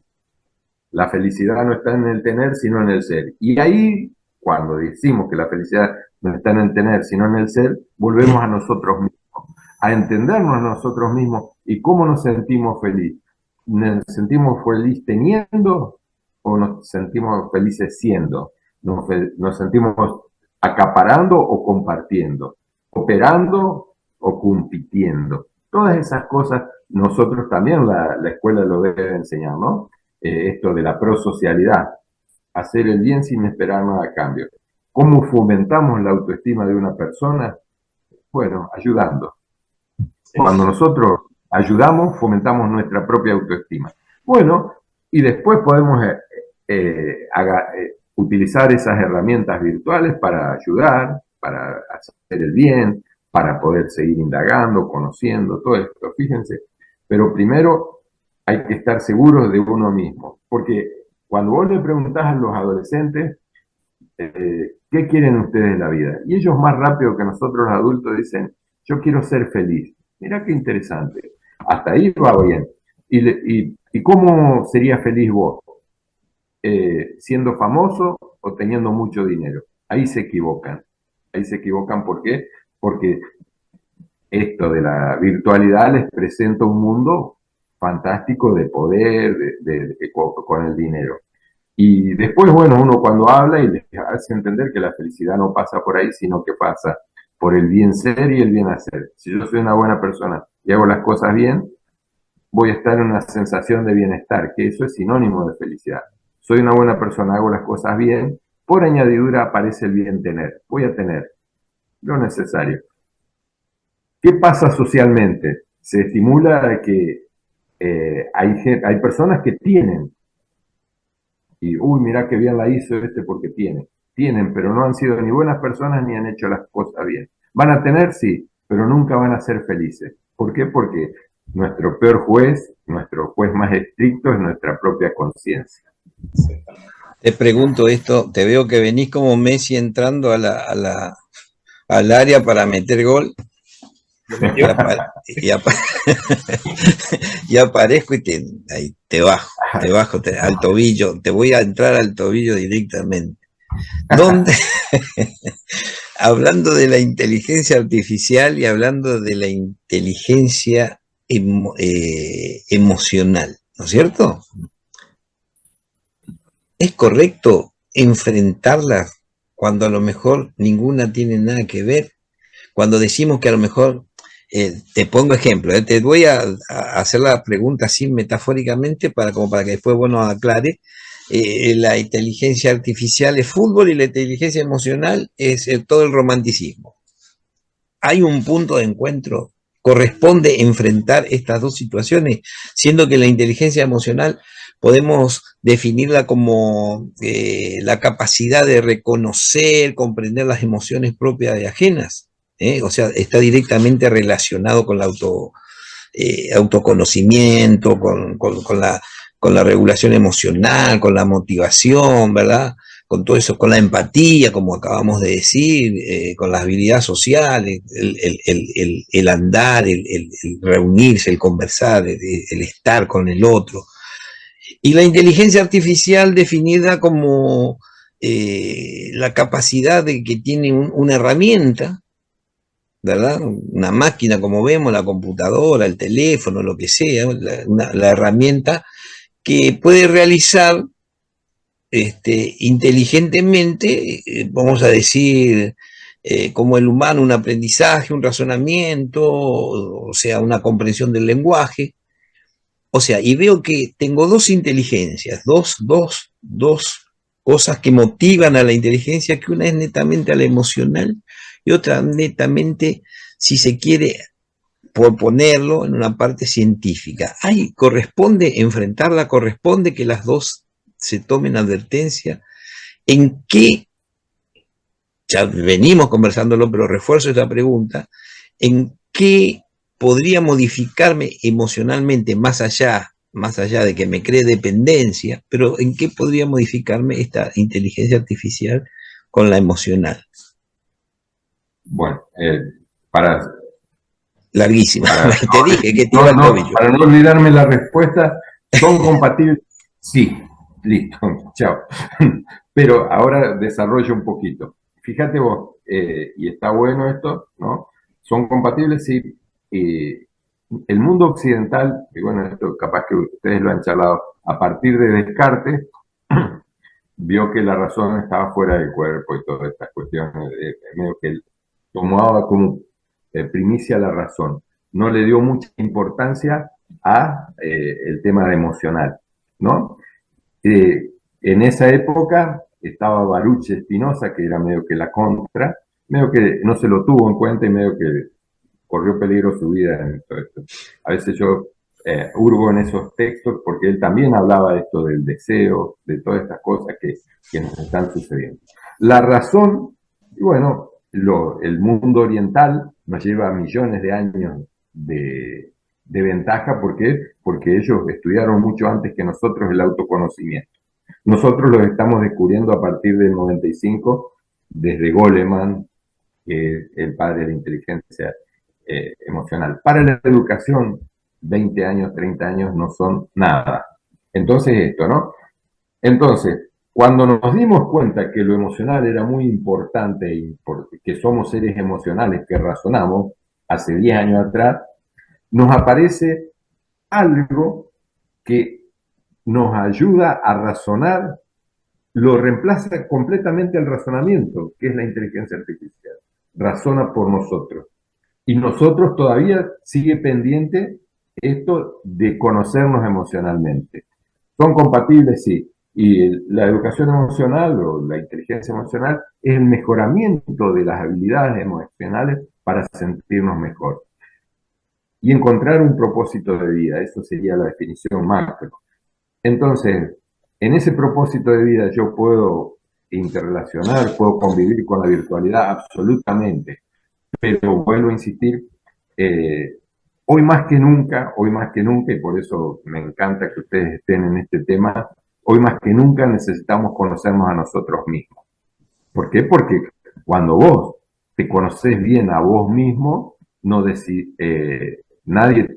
La felicidad no está en el tener, sino en el ser. Y ahí, cuando decimos que la felicidad no está en el tener, sino en el ser, volvemos a nosotros mismos, a entendernos a nosotros mismos y cómo nos sentimos felices. ¿Nos sentimos felices teniendo o nos sentimos felices siendo? ¿Nos sentimos acaparando o compartiendo? ¿Operando o compitiendo? Todas esas cosas nosotros también la escuela lo debe enseñar, ¿no? Esto de la prosocialidad, hacer el bien sin esperar nada a cambio. ¿Cómo fomentamos la autoestima de una persona? Bueno, ayudando. Cuando nosotros ayudamos, fomentamos nuestra propia autoestima. Bueno, y después podemos utilizar esas herramientas virtuales para ayudar, para hacer el bien, para poder seguir indagando, conociendo, todo esto, fíjense. Pero primero hay que estar seguros de uno mismo, porque cuando vos le preguntás a los adolescentes, ¿qué quieren ustedes en la vida? Y ellos más rápido que nosotros los adultos dicen, yo quiero ser feliz. Mirá qué interesante. Hasta ahí va bien. ¿Y cómo sería feliz vos? ¿Siendo famoso o teniendo mucho dinero? Ahí se equivocan. Ahí se equivocan, ¿por qué? Porque esto de la virtualidad les presenta un mundo fantástico de poder, con el dinero. Y después, bueno, uno cuando habla y les hace entender que la felicidad no pasa por ahí, sino que pasa por el bien ser y el bien hacer. Si yo soy una buena persona y hago las cosas bien, voy a estar en una sensación de bienestar, que eso es sinónimo de felicidad. Soy una buena persona, hago las cosas bien, por añadidura aparece el bien tener. Voy a tener lo necesario. ¿Qué pasa socialmente? Se estimula que hay personas que tienen, y uy, mirá qué bien la hizo porque tiene. Tienen, pero no han sido ni buenas personas ni han hecho las cosas bien. Van a tener, sí, pero nunca van a ser felices. ¿Por qué? Porque nuestro peor juez, nuestro juez más estricto es nuestra propia conciencia. Te pregunto esto, te veo que venís como Messi entrando al área para meter gol Lo y, metió. y y aparezco y ahí te bajo al tobillo, te voy a entrar al tobillo directamente. ¿Dónde? Hablando de la inteligencia artificial y hablando de la inteligencia emocional, ¿no es cierto? ¿Es correcto enfrentarlas cuando a lo mejor ninguna tiene nada que ver? Cuando decimos que a lo mejor, te pongo ejemplo, te voy a hacer la pregunta así metafóricamente como para que después vos nos aclare. La inteligencia artificial es fútbol y la inteligencia emocional es todo el romanticismo. Hay un punto de encuentro, corresponde enfrentar estas dos situaciones, siendo que la inteligencia emocional podemos definirla como la capacidad de reconocer, comprender las emociones propias y ajenas. O sea, está directamente relacionado con el autoconocimiento, con la regulación emocional, con la motivación, ¿verdad? Con todo eso, con la empatía, como acabamos de decir, con las habilidades sociales, el andar, el reunirse, el conversar, el estar con el otro. Y la inteligencia artificial definida como la capacidad de que tiene una herramienta, ¿verdad? Una máquina, como vemos, la computadora, el teléfono, lo que sea, la herramienta que puede realizar inteligentemente, vamos a decir, como el humano, un aprendizaje, un razonamiento, o sea, una comprensión del lenguaje. O sea, y veo que tengo dos inteligencias, dos cosas que motivan a la inteligencia, que una es netamente a la emocional y otra netamente, si se quiere, por ponerlo en una parte científica. Ahí corresponde enfrentarla, corresponde que las dos se tomen advertencia. ¿En qué? Ya venimos conversándolo, pero refuerzo esta pregunta. ¿En qué podría modificarme emocionalmente más allá de que me cree dependencia, pero en qué podría modificarme esta inteligencia artificial con la emocional? Bueno, para, Larguísima. para, Te dije que tira el tobillo. para no olvidarme la respuesta, ¿son compatibles? Sí, listo, chao. Pero ahora desarrollo un poquito. Fíjate vos, y está bueno esto, ¿no? Son compatibles, sí. El mundo occidental, y bueno, esto capaz que ustedes lo han charlado, a partir de Descartes, vio que la razón estaba fuera del cuerpo y todas estas cuestiones, medio que él tomaba como primicia la razón. No le dio mucha importancia a el tema de emocional, ¿no? En esa época estaba Baruch Spinoza, que era medio que la contra, medio que no se lo tuvo en cuenta y medio que corrió peligro su vida en todo esto. A veces yo hurgo en esos textos porque él también hablaba de esto del deseo, de todas estas cosas que nos están sucediendo. La razón, y bueno, el mundo oriental nos lleva millones de años de ventaja. ¿Por qué? Porque ellos estudiaron mucho antes que nosotros el autoconocimiento. Nosotros lo estamos descubriendo a partir del 95, desde Goleman, que es el padre de la inteligencia emocional. Para la educación, 20 años, 30 años no son nada. Entonces esto, ¿no? Entonces, cuando nos dimos cuenta que lo emocional era muy importante y que somos seres emocionales que razonamos, hace 10 años atrás, nos aparece algo que nos ayuda a razonar, lo reemplaza completamente el razonamiento, que es la inteligencia artificial. Razona por nosotros. Y nosotros todavía sigue pendiente esto de conocernos emocionalmente. ¿Son compatibles? Sí. Y la educación emocional o la inteligencia emocional es el mejoramiento de las habilidades emocionales para sentirnos mejor. Y encontrar un propósito de vida, eso sería la definición macro. Entonces, en ese propósito de vida yo puedo interrelacionar, puedo convivir con la virtualidad absolutamente, pero vuelvo a insistir, hoy más que nunca, y por eso me encanta que ustedes estén en este tema, hoy más que nunca necesitamos conocernos a nosotros mismos. ¿Por qué? Porque cuando vos te conoces bien a vos mismo, no nadie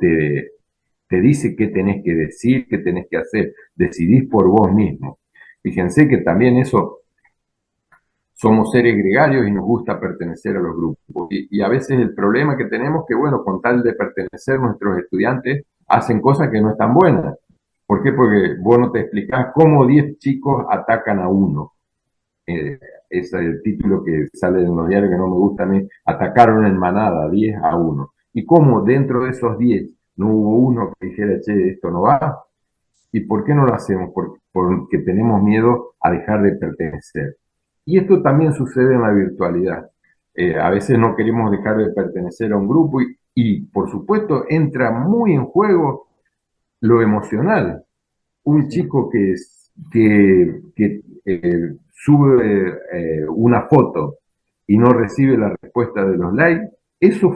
te dice qué tenés que decir, qué tenés que hacer. Decidís por vos mismo. Fíjense que también eso, somos seres gregarios y nos gusta pertenecer a los grupos. Y a veces el problema que tenemos es que, bueno, con tal de pertenecer, nuestros estudiantes hacen cosas que no están buenas. ¿Por qué? Porque vos no te explicás cómo 10 chicos atacan a uno. Ese es el título que sale en los diarios que no me gusta a mí. Atacaron en manada, 10-1. Y cómo dentro de esos 10 no hubo uno que dijera, che, esto no va. ¿Y por qué no lo hacemos? Porque tenemos miedo a dejar de pertenecer. Y esto también sucede en la virtualidad. A veces no queremos dejar de pertenecer a un grupo y por supuesto entra muy en juego lo emocional. Un chico que sube una foto y no recibe la respuesta de los likes, eso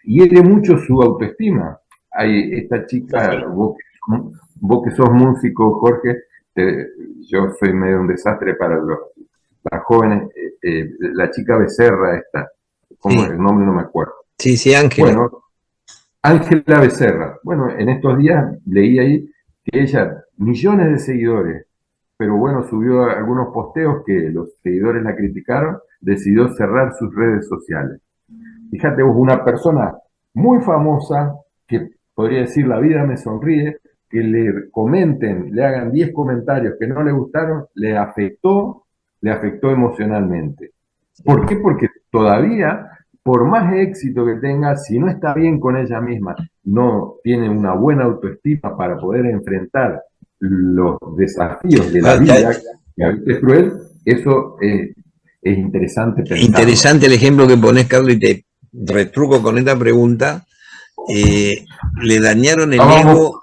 hiere mucho su autoestima. Hay esta chica, vos que sos músico, Jorge, yo soy medio un desastre para las jóvenes, la chica Becerra esta, como Sí, el nombre no me acuerdo. sí, sí, Ángela. Bueno, Ángela Becerra. Bueno, en estos días leí ahí que ella, millones de seguidores, pero bueno, subió algunos posteos que los seguidores la criticaron, decidió cerrar sus redes sociales. Fíjate vos, una persona muy famosa, que podría decir la vida me sonríe, que le comenten, le hagan 10 comentarios que no le gustaron, le afectó emocionalmente. ¿Por qué? Porque todavía, por más éxito que tenga, si no está bien con ella misma, no tiene una buena autoestima para poder enfrentar los desafíos de la vida, que a veces es cruel, eso es interesante pensarlo. Interesante el ejemplo que pones, Carlos, y te retruco con esta pregunta. Le dañaron el ego,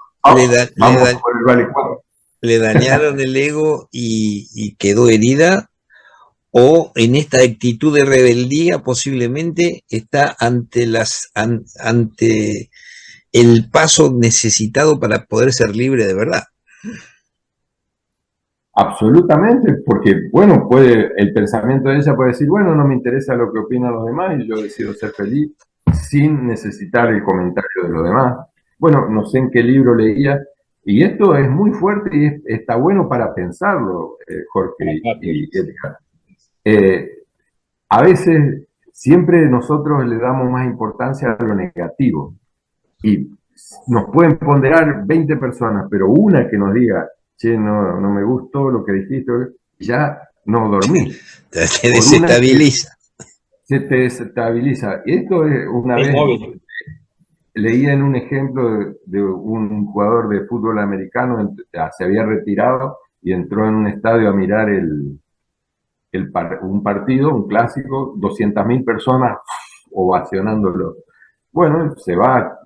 le dañaron el ego y quedó herida, o en esta actitud de rebeldía posiblemente está ante el paso necesitado para poder ser libre de verdad. Absolutamente, porque, bueno, el pensamiento de ella puede decir, bueno, no me interesa lo que opinan los demás y yo decido ser feliz sin necesitar el comentario de los demás. Bueno, no sé en qué libro leía, y esto es muy fuerte y está bueno para pensarlo, Jorge y Edgar. A veces, siempre nosotros le damos más importancia a lo negativo, y nos pueden ponderar 20 personas, pero una que nos diga, che, no me gustó lo que dijiste, ya no dormís. Te desestabiliza. Se te desestabiliza. Y esto es una vez, leía en un ejemplo de un jugador de fútbol americano, se había retirado y entró en un estadio a mirar un partido, un clásico, 200.000 personas ovacionándolo. Bueno, se va,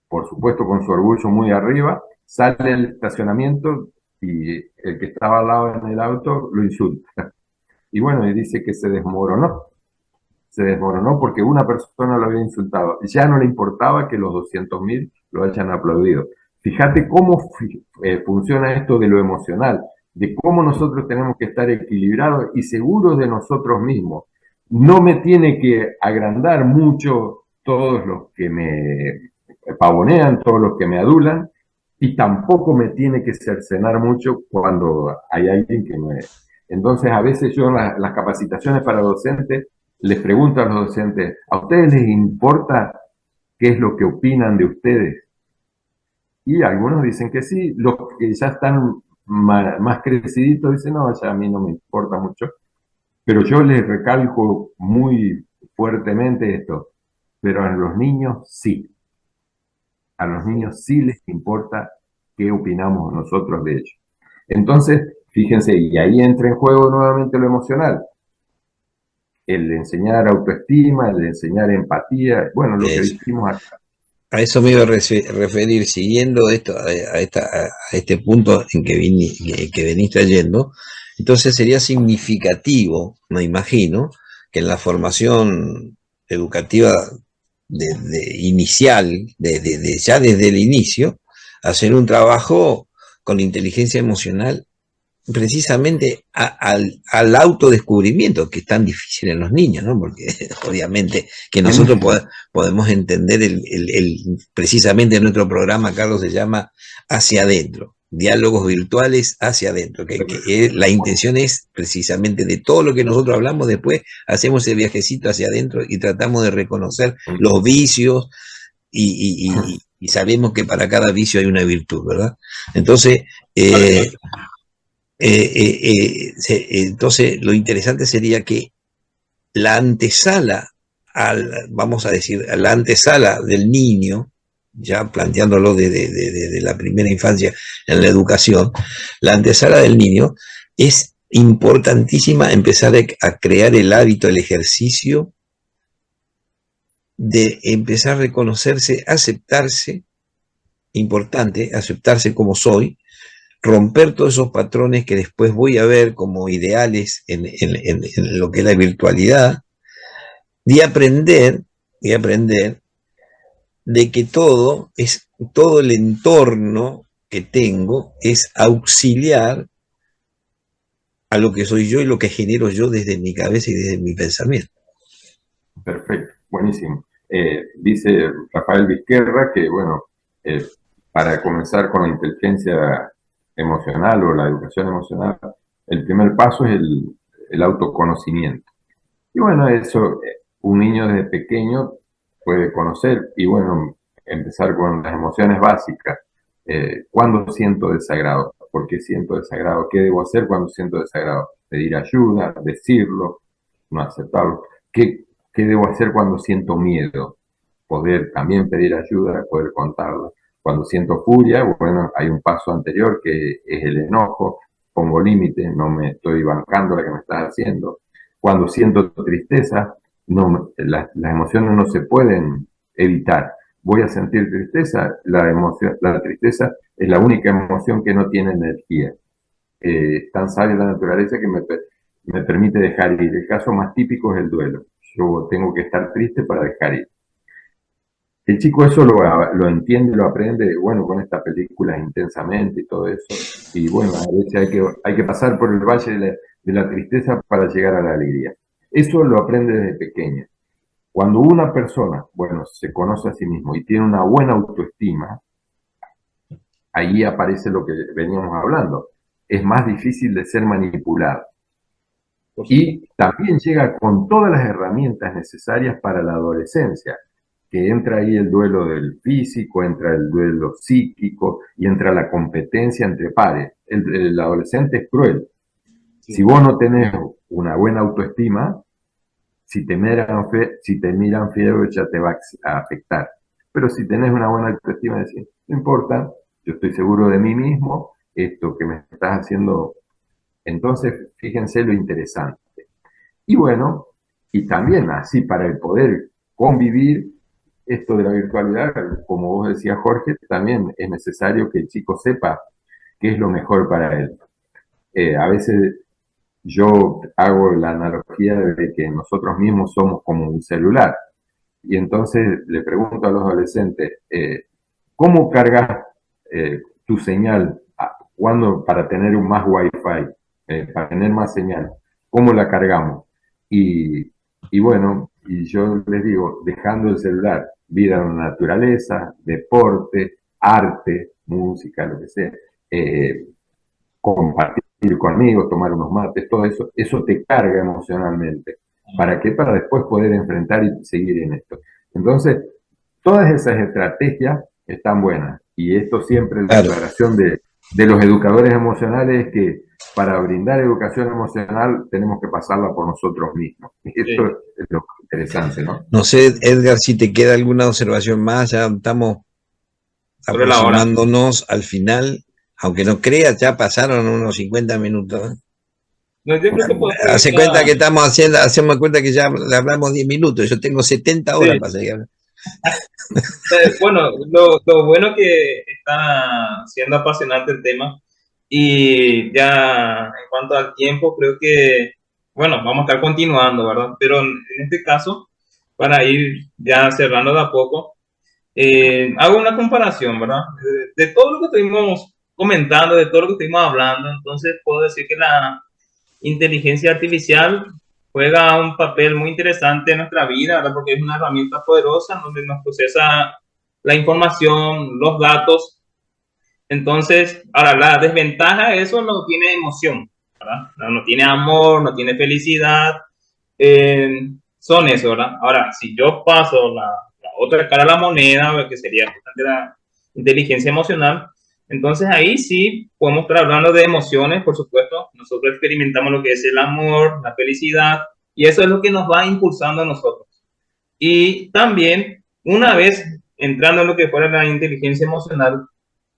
por supuesto, con su orgullo muy arriba, sale del estacionamiento y el que estaba al lado en el auto lo insulta. Y bueno, y dice que se desmoronó. Se desmoronó porque una persona lo había insultado. Ya no le importaba que los 200.000 lo hayan aplaudido. Fíjate cómo funciona esto de lo emocional, de cómo nosotros tenemos que estar equilibrados y seguros de nosotros mismos. No me tiene que agrandar mucho todos los que me pavonean, todos los que me adulan, y tampoco me tiene que cercenar mucho cuando hay alguien que me... Entonces, a veces yo en las capacitaciones para docentes les pregunto a los docentes, ¿a ustedes les importa qué es lo que opinan de ustedes? Y algunos dicen que sí, los que ya están más creciditos dicen, no, ya a mí no me importa mucho. Pero yo les recalco muy fuertemente esto, pero a los niños sí. A los niños sí les importa qué opinamos nosotros de ellos. Entonces, fíjense, y ahí entra en juego nuevamente lo emocional. El de enseñar autoestima, el de enseñar empatía, bueno, lo que dijimos acá. A eso me iba a referir, siguiendo esto, a este punto en que venís trayendo. Entonces sería significativo, me imagino, que en la formación educativa inicial, ya desde el inicio, hacer un trabajo con inteligencia emocional precisamente al autodescubrimiento, que es tan difícil en los niños, ¿no? Porque obviamente que nosotros podemos entender precisamente nuestro programa, Carlos, se llama Hacia Adentro, diálogos virtuales hacia adentro, que la intención es precisamente de todo lo que nosotros hablamos, después hacemos el viajecito hacia adentro y tratamos de reconocer los vicios y sabemos que para cada vicio hay una virtud, ¿verdad? Entonces, entonces lo interesante sería que la antesala, vamos a decir, la antesala del niño, ya planteándolo de la primera infancia en la educación, la antesala del niño es importantísima, empezar a crear el hábito, el ejercicio de empezar a reconocerse, aceptarse, importante, aceptarse como soy, romper todos esos patrones que después voy a ver como ideales en lo que es la virtualidad, y aprender de que todo el entorno que tengo es auxiliar a lo que soy yo y lo que genero yo desde mi cabeza y desde mi pensamiento. Perfecto, buenísimo. Dice Rafael Vizquerra que, bueno, para comenzar con la inteligencia emocional o la educación emocional, el primer paso es el autoconocimiento. Y bueno, eso un niño desde pequeño puede conocer y bueno, empezar con las emociones básicas. ¿Cuándo siento desagrado? ¿Por qué siento desagrado? ¿Qué debo hacer cuando siento desagrado? Pedir ayuda, decirlo, no aceptarlo. ¿Qué debo hacer cuando siento miedo? Poder también pedir ayuda, poder contarlo. Cuando siento furia, bueno, hay un paso anterior que es el enojo, pongo límite, no me estoy bancando la que me estás haciendo. Cuando siento tristeza, las emociones no se pueden evitar. Voy a sentir tristeza, la tristeza es la única emoción que no tiene energía. Tan sabia la naturaleza que me permite dejar ir. El caso más típico es el duelo. Yo tengo que estar triste para dejar ir. El chico eso lo entiende, lo aprende, bueno, con estas películas intensamente y todo eso. Y bueno, a veces hay que pasar por el valle de la tristeza para llegar a la alegría. Eso lo aprende desde pequeña. Cuando una persona, bueno, se conoce a sí mismo y tiene una buena autoestima, ahí aparece lo que veníamos hablando. Es más difícil de ser manipulado. Y también llega con todas las herramientas necesarias para la adolescencia, que entra ahí el duelo del físico, entra el duelo psíquico y entra la competencia entre pares. El adolescente es cruel. Sí. Si vos no tenés una buena autoestima, si te miran feo ya te va a afectar. Pero si tenés una buena autoestima, decís, no importa, yo estoy seguro de mí mismo, esto que me estás haciendo. Entonces, fíjense lo interesante. Y bueno, y también así para el poder convivir, esto de la virtualidad, como vos decías, Jorge, también es necesario que el chico sepa qué es lo mejor para él. A veces yo hago la analogía de que nosotros mismos somos como un celular. Y entonces le pregunto a los adolescentes, ¿cómo cargas tu señal para tener un más Wi-Fi, para tener más señal? ¿Cómo la cargamos? Y bueno, y yo les digo, dejando el celular, vida en la naturaleza, deporte, arte, música, lo que sea, compartir conmigo, tomar unos mates, todo eso, eso te carga emocionalmente. ¿Para qué? Para después poder enfrentar y seguir en esto. Entonces, todas esas estrategias están buenas. Y esto siempre es la declaración de los educadores emocionales, es que para brindar educación emocional tenemos que pasarla por nosotros mismos. Esto es lo interesante, ¿no? No sé, Edgar, si te queda alguna observación más, ya estamos aproximándonos al final. Aunque no creas, ya pasaron unos 50 minutos. No, yo creo que hace cuenta que hacemos cuenta que ya le hablamos 10 minutos. Yo tengo 70 horas para seguir. Bueno, lo bueno que está siendo apasionante el tema. Y ya en cuanto al tiempo, creo que, bueno, vamos a estar continuando, ¿verdad? Pero en este caso, para ir ya cerrando de a poco, hago una comparación, ¿verdad? De todo lo que estuvimos comentando, de todo lo que estuvimos hablando, entonces puedo decir que la inteligencia artificial juega un papel muy interesante en nuestra vida, ¿verdad? Porque es una herramienta poderosa donde nos procesa la información, los datos. Entonces, ahora la desventaja de eso no tiene emoción, ¿verdad? No tiene amor, no tiene felicidad. Son eso, ¿verdad? Ahora, si yo paso la otra cara de la moneda, que sería la inteligencia emocional, entonces ahí sí podemos estar hablando de emociones, por supuesto. Nosotros experimentamos lo que es el amor, la felicidad, y eso es lo que nos va impulsando a nosotros. Y también, una vez entrando en lo que fuera la inteligencia emocional,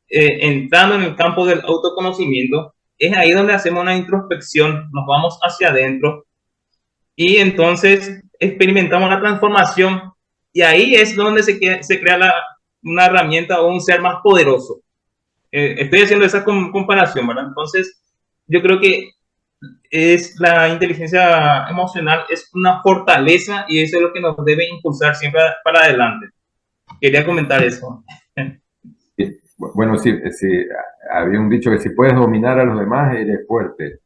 entrando en el campo del autoconocimiento, es ahí donde hacemos una introspección, nos vamos hacia adentro y entonces experimentamos la transformación y ahí es donde se crea una herramienta o un ser más poderoso. Estoy haciendo esa comparación, ¿verdad? Entonces, yo creo que es la inteligencia emocional es una fortaleza y eso es lo que nos debe impulsar siempre para adelante. Quería comentar eso. Bueno, sí, había un dicho que si puedes dominar a los demás, eres fuerte,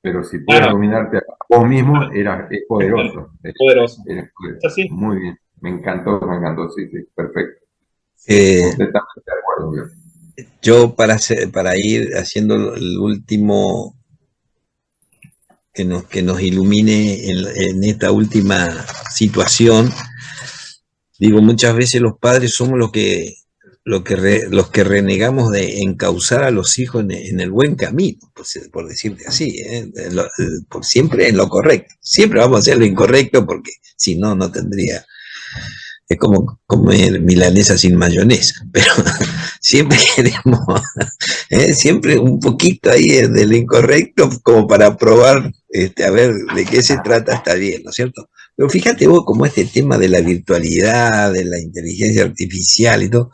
pero si puedes Claro, dominarte a vos mismo, es poderoso. poderoso. Eres poderoso. Así. Muy bien, me encantó, sí, perfecto. Eh, Completamente de acuerdo, Dios. yo para ir haciendo el último que nos ilumine en esta última situación, digo, muchas veces los padres somos los que renegamos de encauzar a los hijos en el buen camino, por decirte así, siempre en lo correcto. Siempre vamos a hacer lo incorrecto porque si no, no tendría. Es como comer milanesa sin mayonesa, pero siempre queremos, siempre un poquito ahí de lo incorrecto como para probar, a ver de qué se trata, está bien, ¿no es cierto? Pero fíjate vos como este tema de la virtualidad, de la inteligencia artificial y todo,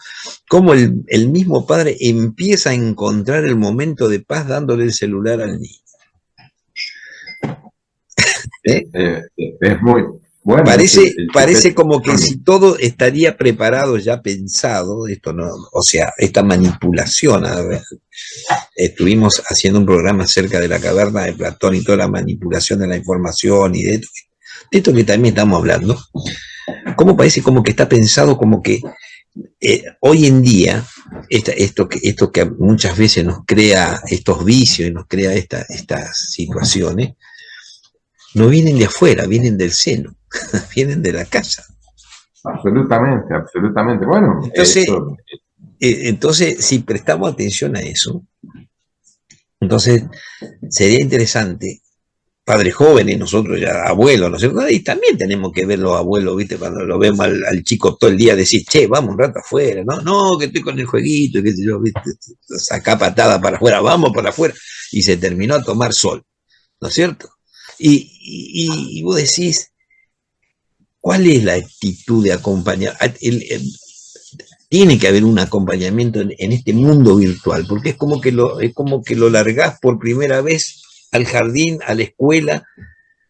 cómo el mismo padre empieza a encontrar el momento de paz dándole el celular al niño. Es muy bueno. Parece como que si todo estaría preparado, ya pensado, esto no, o sea, esta manipulación. A ver, estuvimos haciendo un programa acerca de la caverna de Platón y toda la manipulación de la información y de esto que también estamos hablando. Como parece como que está pensado como que hoy en día esto que muchas veces nos crea estos vicios y nos crea estas situaciones, no vienen de afuera, vienen del seno, vienen de la casa. Absolutamente, absolutamente. Bueno, entonces, si prestamos atención a eso, entonces sería interesante, padres jóvenes, nosotros ya abuelos, ¿no es cierto? Y también tenemos que ver los abuelos, ¿viste? Cuando lo vemos al chico todo el día decir, che, vamos un rato afuera, no, que estoy con el jueguito, qué sé yo, ¿viste? Saca patada para afuera, vamos para afuera, y se terminó a tomar sol, ¿no es cierto? Y vos decís, ¿cuál es la actitud de acompañar? Tiene que haber un acompañamiento en este mundo virtual, porque es como que lo largás por primera vez al jardín, a la escuela,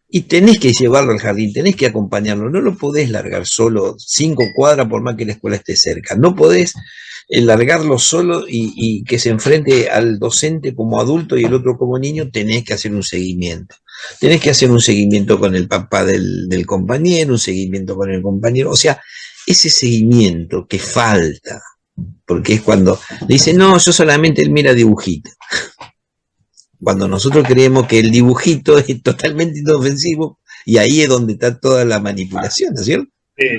y tenés que llevarlo al jardín, tenés que acompañarlo, no lo podés largar solo 5 cuadras por más que la escuela esté cerca, no podés largarlo solo y que se enfrente al docente como adulto y el otro como niño, tenés que hacer un seguimiento. Tenés que hacer un seguimiento con el papá del compañero, un seguimiento con el compañero, o sea, ese seguimiento que falta, porque es cuando le dicen, no, yo solamente él mira dibujito. Cuando nosotros creemos que el dibujito es totalmente inofensivo, y ahí es donde está toda la manipulación, ¿no es cierto? Sí.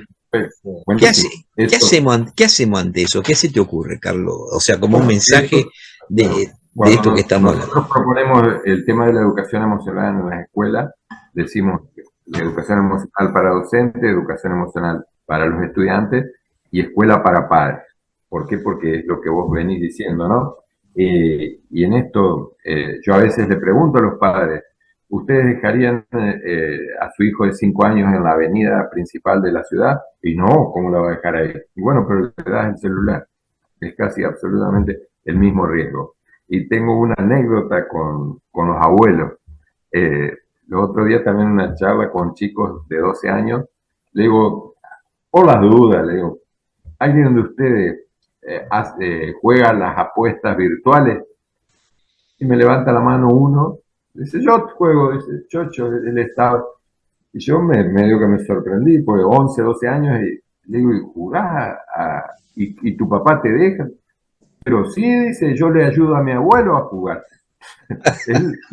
¿Qué hacemos ante eso? ¿Qué se te ocurre, Carlos? O sea, como un mensaje de esto que estamos hablando. Nosotros proponemos el tema de la educación emocional en las escuelas, decimos educación emocional para docentes, educación emocional para los estudiantes y escuela para padres. ¿Por qué? Porque es lo que vos venís diciendo, ¿no? Y en esto yo a veces le pregunto a los padres, ¿ustedes dejarían a su hijo de 5 años en la avenida principal de la ciudad? Y no, ¿cómo lo va a dejar ahí? Y bueno, pero le das el celular. Es casi absolutamente el mismo riesgo. Y tengo una anécdota con los abuelos. Los otros días también una charla con chicos de 12 años. Le digo, por las dudas, le digo, ¿alguien de ustedes juega las apuestas virtuales? Y me levanta la mano uno, dice, yo juego, dice, Chocho, él estaba. Y yo medio que me sorprendí, porque 11, 12 años, y le digo, ¿y jugás? ¿Y tu papá te deja? Pero sí, dice, yo le ayudo a mi abuelo a jugar.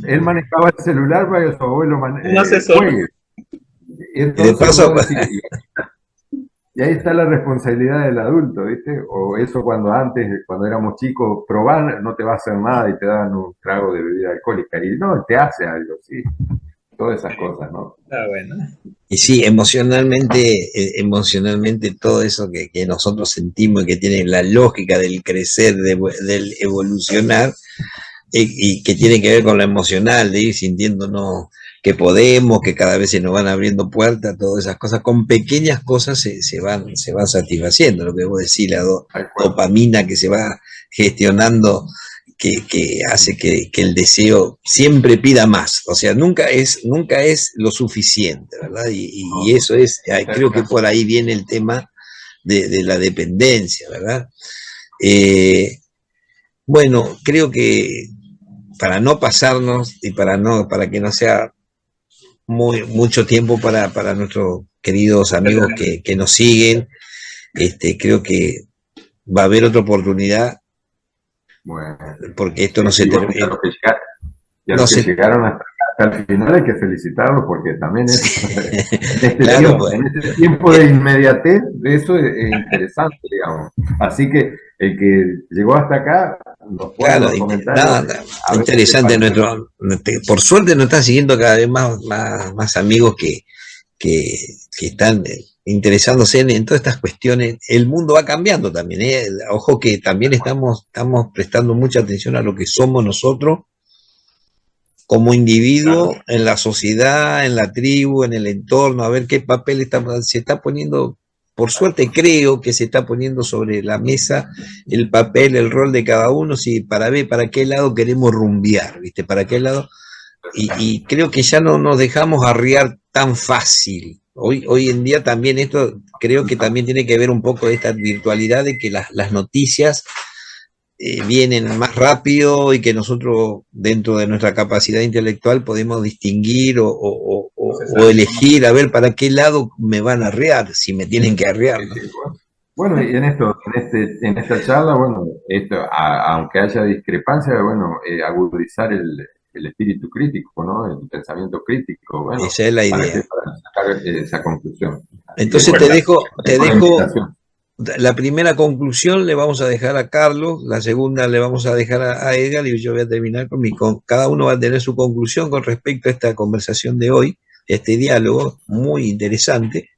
Él manejaba el celular para que su abuelo Un asesor. juegue. Y de Entonces paso, vos decís, y ahí está la responsabilidad del adulto, ¿viste? O eso cuando antes, cuando éramos chicos, probar no te va a hacer nada y te dan un trago de bebida alcohólica. Y no, te hace algo, sí. Todas esas cosas, ¿no? Ah, bueno. y sí, emocionalmente todo eso que nosotros sentimos y que tiene la lógica del crecer, del evolucionar, y que tiene que ver con lo emocional, de ir sintiéndonos que podemos, que cada vez se nos van abriendo puertas, todas esas cosas, con pequeñas cosas se van satisfaciendo, lo que vos decís, dopamina que se va gestionando, que hace que el deseo siempre pida más, o sea, nunca es lo suficiente, ¿verdad? Y eso es, creo que por ahí viene el tema de la dependencia, ¿verdad? Eh, bueno, creo que para no pasarnos y para que no sea mucho tiempo para nuestros queridos amigos que nos siguen, creo que va a haber otra oportunidad, Bueno, porque esto no se y bueno, termina. y a No los que se, llegaron hasta el final hay que felicitarlos porque también es, claro, pues, en este tiempo de inmediatez, eso es interesante, digamos. Así que el que llegó hasta acá, nos pone en claro, los comentarios nada, a ver qué le interesante pareció. por suerte nos están siguiendo cada vez más amigos que, que están interesándose en todas estas cuestiones. El mundo va cambiando también, ¿eh? Ojo que también estamos prestando mucha atención a lo que somos nosotros como individuo, Claro. en la sociedad, en la tribu, en el entorno, a ver qué papel se está poniendo. Por suerte creo que se está poniendo sobre la mesa el papel, el rol de cada uno, si para ver para qué lado queremos rumbear, ¿viste? Para qué lado. Y creo que ya no nos dejamos arriar tan fácil. Hoy en día también esto creo que también tiene que ver un poco de esta virtualidad de que las noticias vienen más rápido y que nosotros dentro de nuestra capacidad intelectual podemos distinguir o elegir a ver para qué lado me van a arrear, si me tienen que arrear, ¿no? Bueno, y en esta charla, bueno, aunque haya discrepancia, bueno, agudizar el espíritu crítico, ¿no? El pensamiento crítico, bueno, Esa es la para idea. sacar esa conclusión. Así que, Entonces bueno, te por la dejo invitación. la primera conclusión le vamos a dejar a Carlos, la segunda le vamos a dejar a Edgar y yo voy a terminar cada uno va a tener su conclusión con respecto a esta conversación de hoy, este diálogo muy interesante.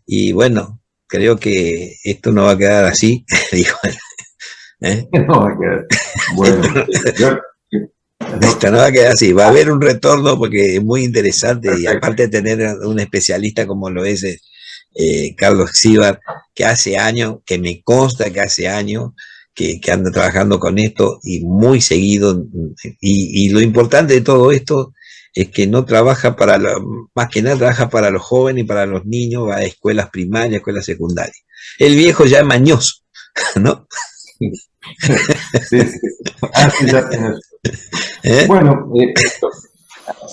Y bueno, creo que esto no va a quedar así, dijo él. ¿Eh? No, bueno, yo, Esto no va a quedar así, va a haber un retorno porque es muy interesante y perfecto. aparte de tener un especialista como lo es Carlos Xibar, que hace años, que me consta que hace años que anda trabajando con esto y muy seguido. Y lo importante de todo esto es que no trabaja más que nada trabaja para los jóvenes y para los niños, va a escuelas primarias, escuelas secundarias. El viejo ya es mañoso, ¿no? Sí, sí. Ah, sí, ya tienes. ¿Eh? Bueno,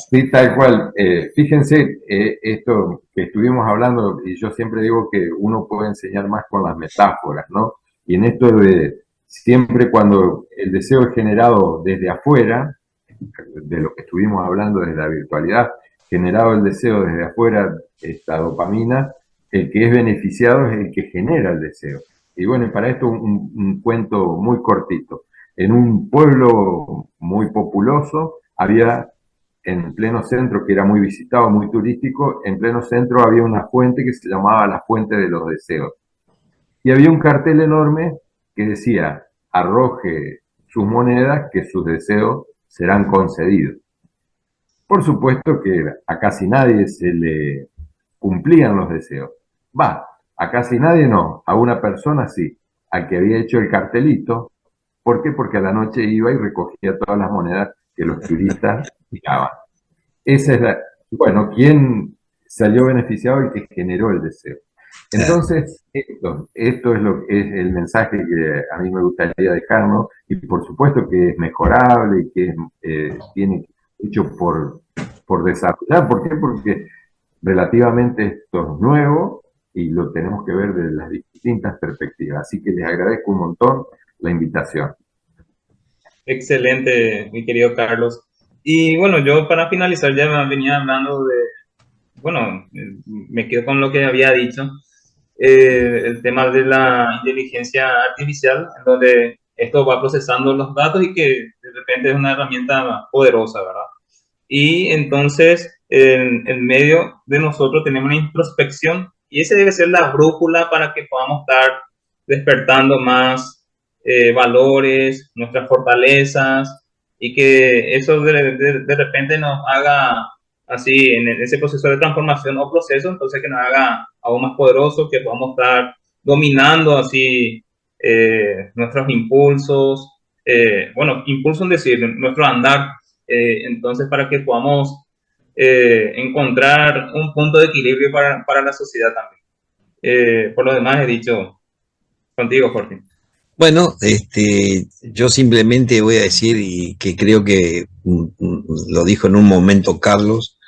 sí, tal cual. Fíjense, esto que estuvimos hablando, y yo siempre digo que uno puede enseñar más con las metáforas, ¿no? Y en esto de siempre cuando el deseo es generado desde afuera, de lo que estuvimos hablando desde la virtualidad, generado el deseo desde afuera, esta dopamina, el que es beneficiado es el que genera el deseo. Y bueno, para esto un cuento muy cortito. En un pueblo muy populoso había en pleno centro, que era muy visitado, muy turístico, en pleno centro había una fuente que se llamaba la Fuente de los Deseos. Y había un cartel enorme que decía, arroje sus monedas que sus deseos serán concedidos. Por supuesto que a casi nadie se le cumplían los deseos. Va, a casi nadie no, a una persona sí, al que había hecho el cartelito. ¿Por qué? Porque a la noche iba y recogía todas las monedas que los turistas tiraban. Esa es la, bueno, ¿quién salió beneficiado? El que generó el deseo. Entonces, esto es lo que es el mensaje que a mí me gustaría dejarnos, y por supuesto que es mejorable y que tiene hecho por desarrollar. ¿Por qué? Porque relativamente esto es nuevo y lo tenemos que ver desde las distintas perspectivas. Así que les agradezco un montón la invitación. Excelente, mi querido Carlos. Y bueno, yo para finalizar ya venía hablando de, bueno, me quedo con lo que había dicho, el tema de la inteligencia artificial, en donde esto va procesando los datos y que de repente es una herramienta poderosa, ¿verdad? Y entonces, en medio de nosotros tenemos una introspección y ese debe ser la brújula para que podamos estar despertando más valores, nuestras fortalezas y que eso de repente nos haga así en ese proceso de transformación o proceso, entonces que nos haga aún más poderoso, que podamos estar dominando así nuestros impulsos, bueno, impulso en decir, nuestro andar, entonces para que podamos encontrar un punto de equilibrio para la sociedad también. Por lo demás he dicho contigo, Jorge. Bueno, yo simplemente voy a decir, y que creo que lo dijo en un momento Carlos,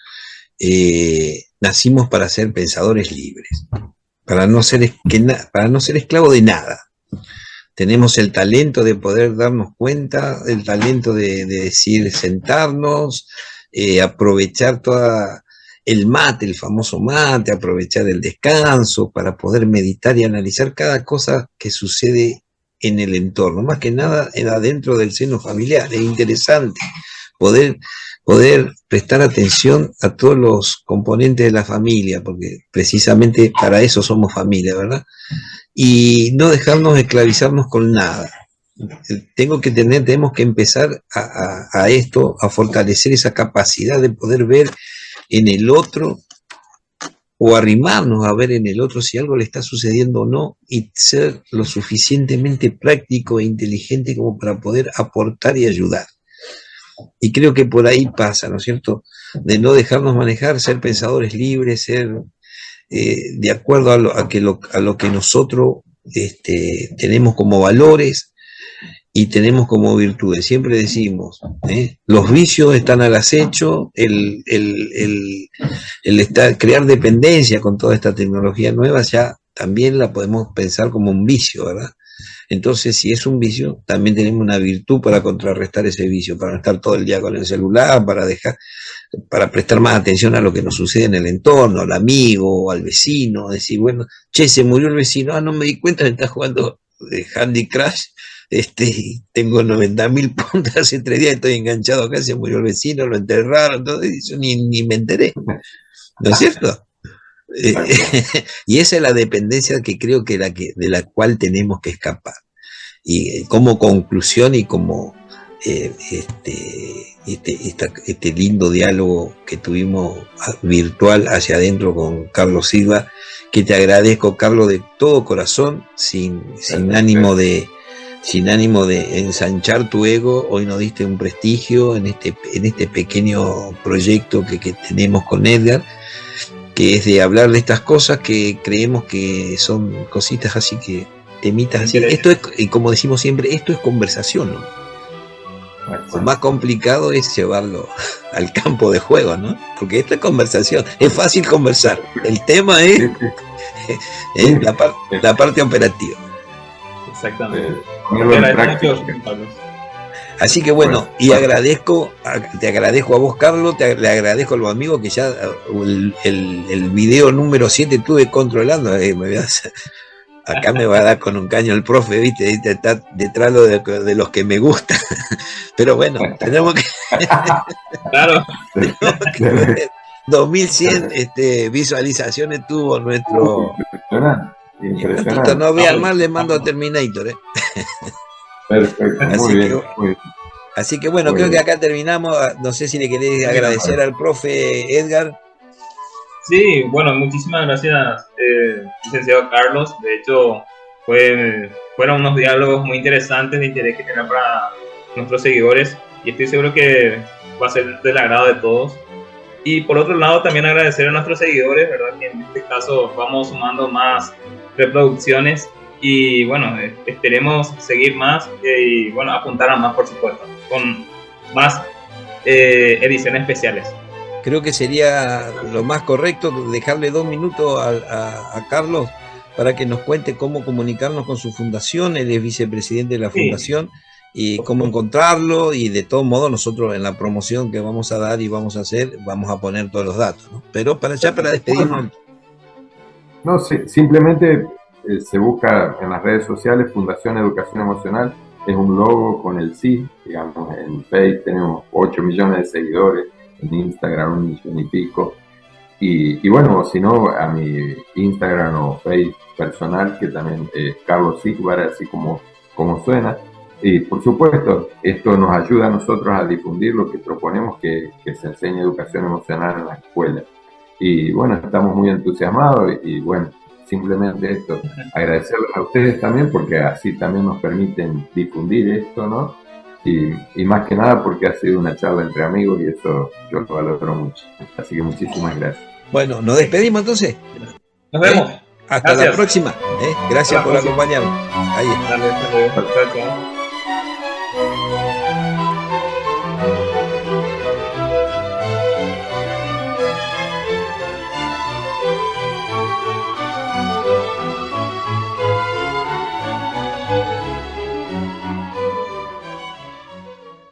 nacimos para ser pensadores libres, para no ser, para no ser esclavos de nada. Tenemos el talento de poder darnos cuenta, el talento de decir, sentarnos, aprovechar toda el mate, el famoso mate, aprovechar el descanso para poder meditar y analizar cada cosa que sucede en el entorno, más que nada adentro del seno familiar. Es interesante poder prestar atención a todos los componentes de la familia, porque precisamente para eso somos familia, ¿verdad? Y no dejarnos esclavizarnos con nada. Tenemos que empezar a esto, a fortalecer esa capacidad de poder ver en el otro o arrimarnos a ver en el otro si algo le está sucediendo o no, y ser lo suficientemente práctico e inteligente como para poder aportar y ayudar. Y creo que por ahí pasa, ¿no es cierto? De no dejarnos manejar, ser pensadores libres, ser de acuerdo a lo que nosotros tenemos como valores y tenemos como virtudes. Siempre decimos, los vicios están al acecho, el crear dependencia con toda esta tecnología nueva ya también la podemos pensar como un vicio, ¿verdad? Entonces, si es un vicio, también tenemos una virtud para contrarrestar ese vicio, para no estar todo el día con el celular, para prestar más atención a lo que nos sucede en el entorno, al amigo, al vecino, decir, bueno, che, se murió el vecino, no me di cuenta, me está jugando Candy Crush, tengo 90.000 puntos, hace 3 días estoy enganchado acá, se murió el vecino, lo enterraron, todo eso, ni me enteré, ¿no es cierto? Y esa es la dependencia que creo que de la cual tenemos que escapar. Y como conclusión y como este lindo diálogo que tuvimos virtual hacia adentro con Carlos Silva, que te agradezco, Carlos, de todo corazón, sin ánimo de ensanchar tu ego. Hoy nos diste un prestigio en este pequeño proyecto que tenemos con Edgar, que es de hablar de estas cosas que creemos que son cositas así, que temitas así. Esto es, como decimos siempre, esto es conversación, ¿no? Lo más complicado es llevarlo al campo de juego, ¿no? Porque esto es conversación, es fácil conversar. El tema es la parte operativa. Exactamente. Así que bueno, y te agradezco a vos, Carlos, le agradezco a los amigos que ya el video número 7 estuve controlando. Acá me va a dar con un caño el profe, ¿viste? Está detrás de los que me gustan. Pero bueno, tenemos que... Claro. 2100 visualizaciones tuvo nuestro... Impresionante. No voy a armar, le mando a Terminator, Perfecto, muy bien. Así que bueno, creo que acá terminamos. No sé si le querés agradecer al profe Edgar. Sí, bueno, muchísimas gracias, licenciado Carlos. De hecho, fueron unos diálogos muy interesantes de interés que tienen para nuestros seguidores y estoy seguro que va a ser del agrado de todos. Y por otro lado, también agradecer a nuestros seguidores, ¿verdad? Que en este caso vamos sumando más reproducciones y bueno, esperemos seguir más y bueno, apuntar a más, por supuesto, con más ediciones especiales. Creo que sería lo más correcto dejarle 2 minutos a Carlos para que nos cuente cómo comunicarnos con su fundación. Él es vicepresidente de la fundación, y cómo encontrarlo, y de todos modos nosotros en la promoción que vamos a dar y vamos a hacer, vamos a poner todos los datos, ¿no? Pero para despedirnos. No, simplemente se busca en las redes sociales Fundación Educación Emocional, es un logo con el sí, digamos, en Facebook tenemos 8 millones de seguidores, en Instagram 1 millón y pico, y bueno, si no, a mi Instagram o Facebook personal, que también es Carlos Sigbar, así como suena. Y por supuesto, esto nos ayuda a nosotros a difundir lo que proponemos, que se enseñe educación emocional en la escuela. Y bueno, estamos muy entusiasmados y bueno, simplemente esto, agradecerles a ustedes también porque así también nos permiten difundir esto, ¿no? Y más que nada porque ha sido una charla entre amigos y eso yo lo valoro mucho. Así que muchísimas gracias. Bueno, nos despedimos entonces. Nos vemos. Hasta la próxima. Gracias por acompañarnos. Ahí está. Dale, chao, chao.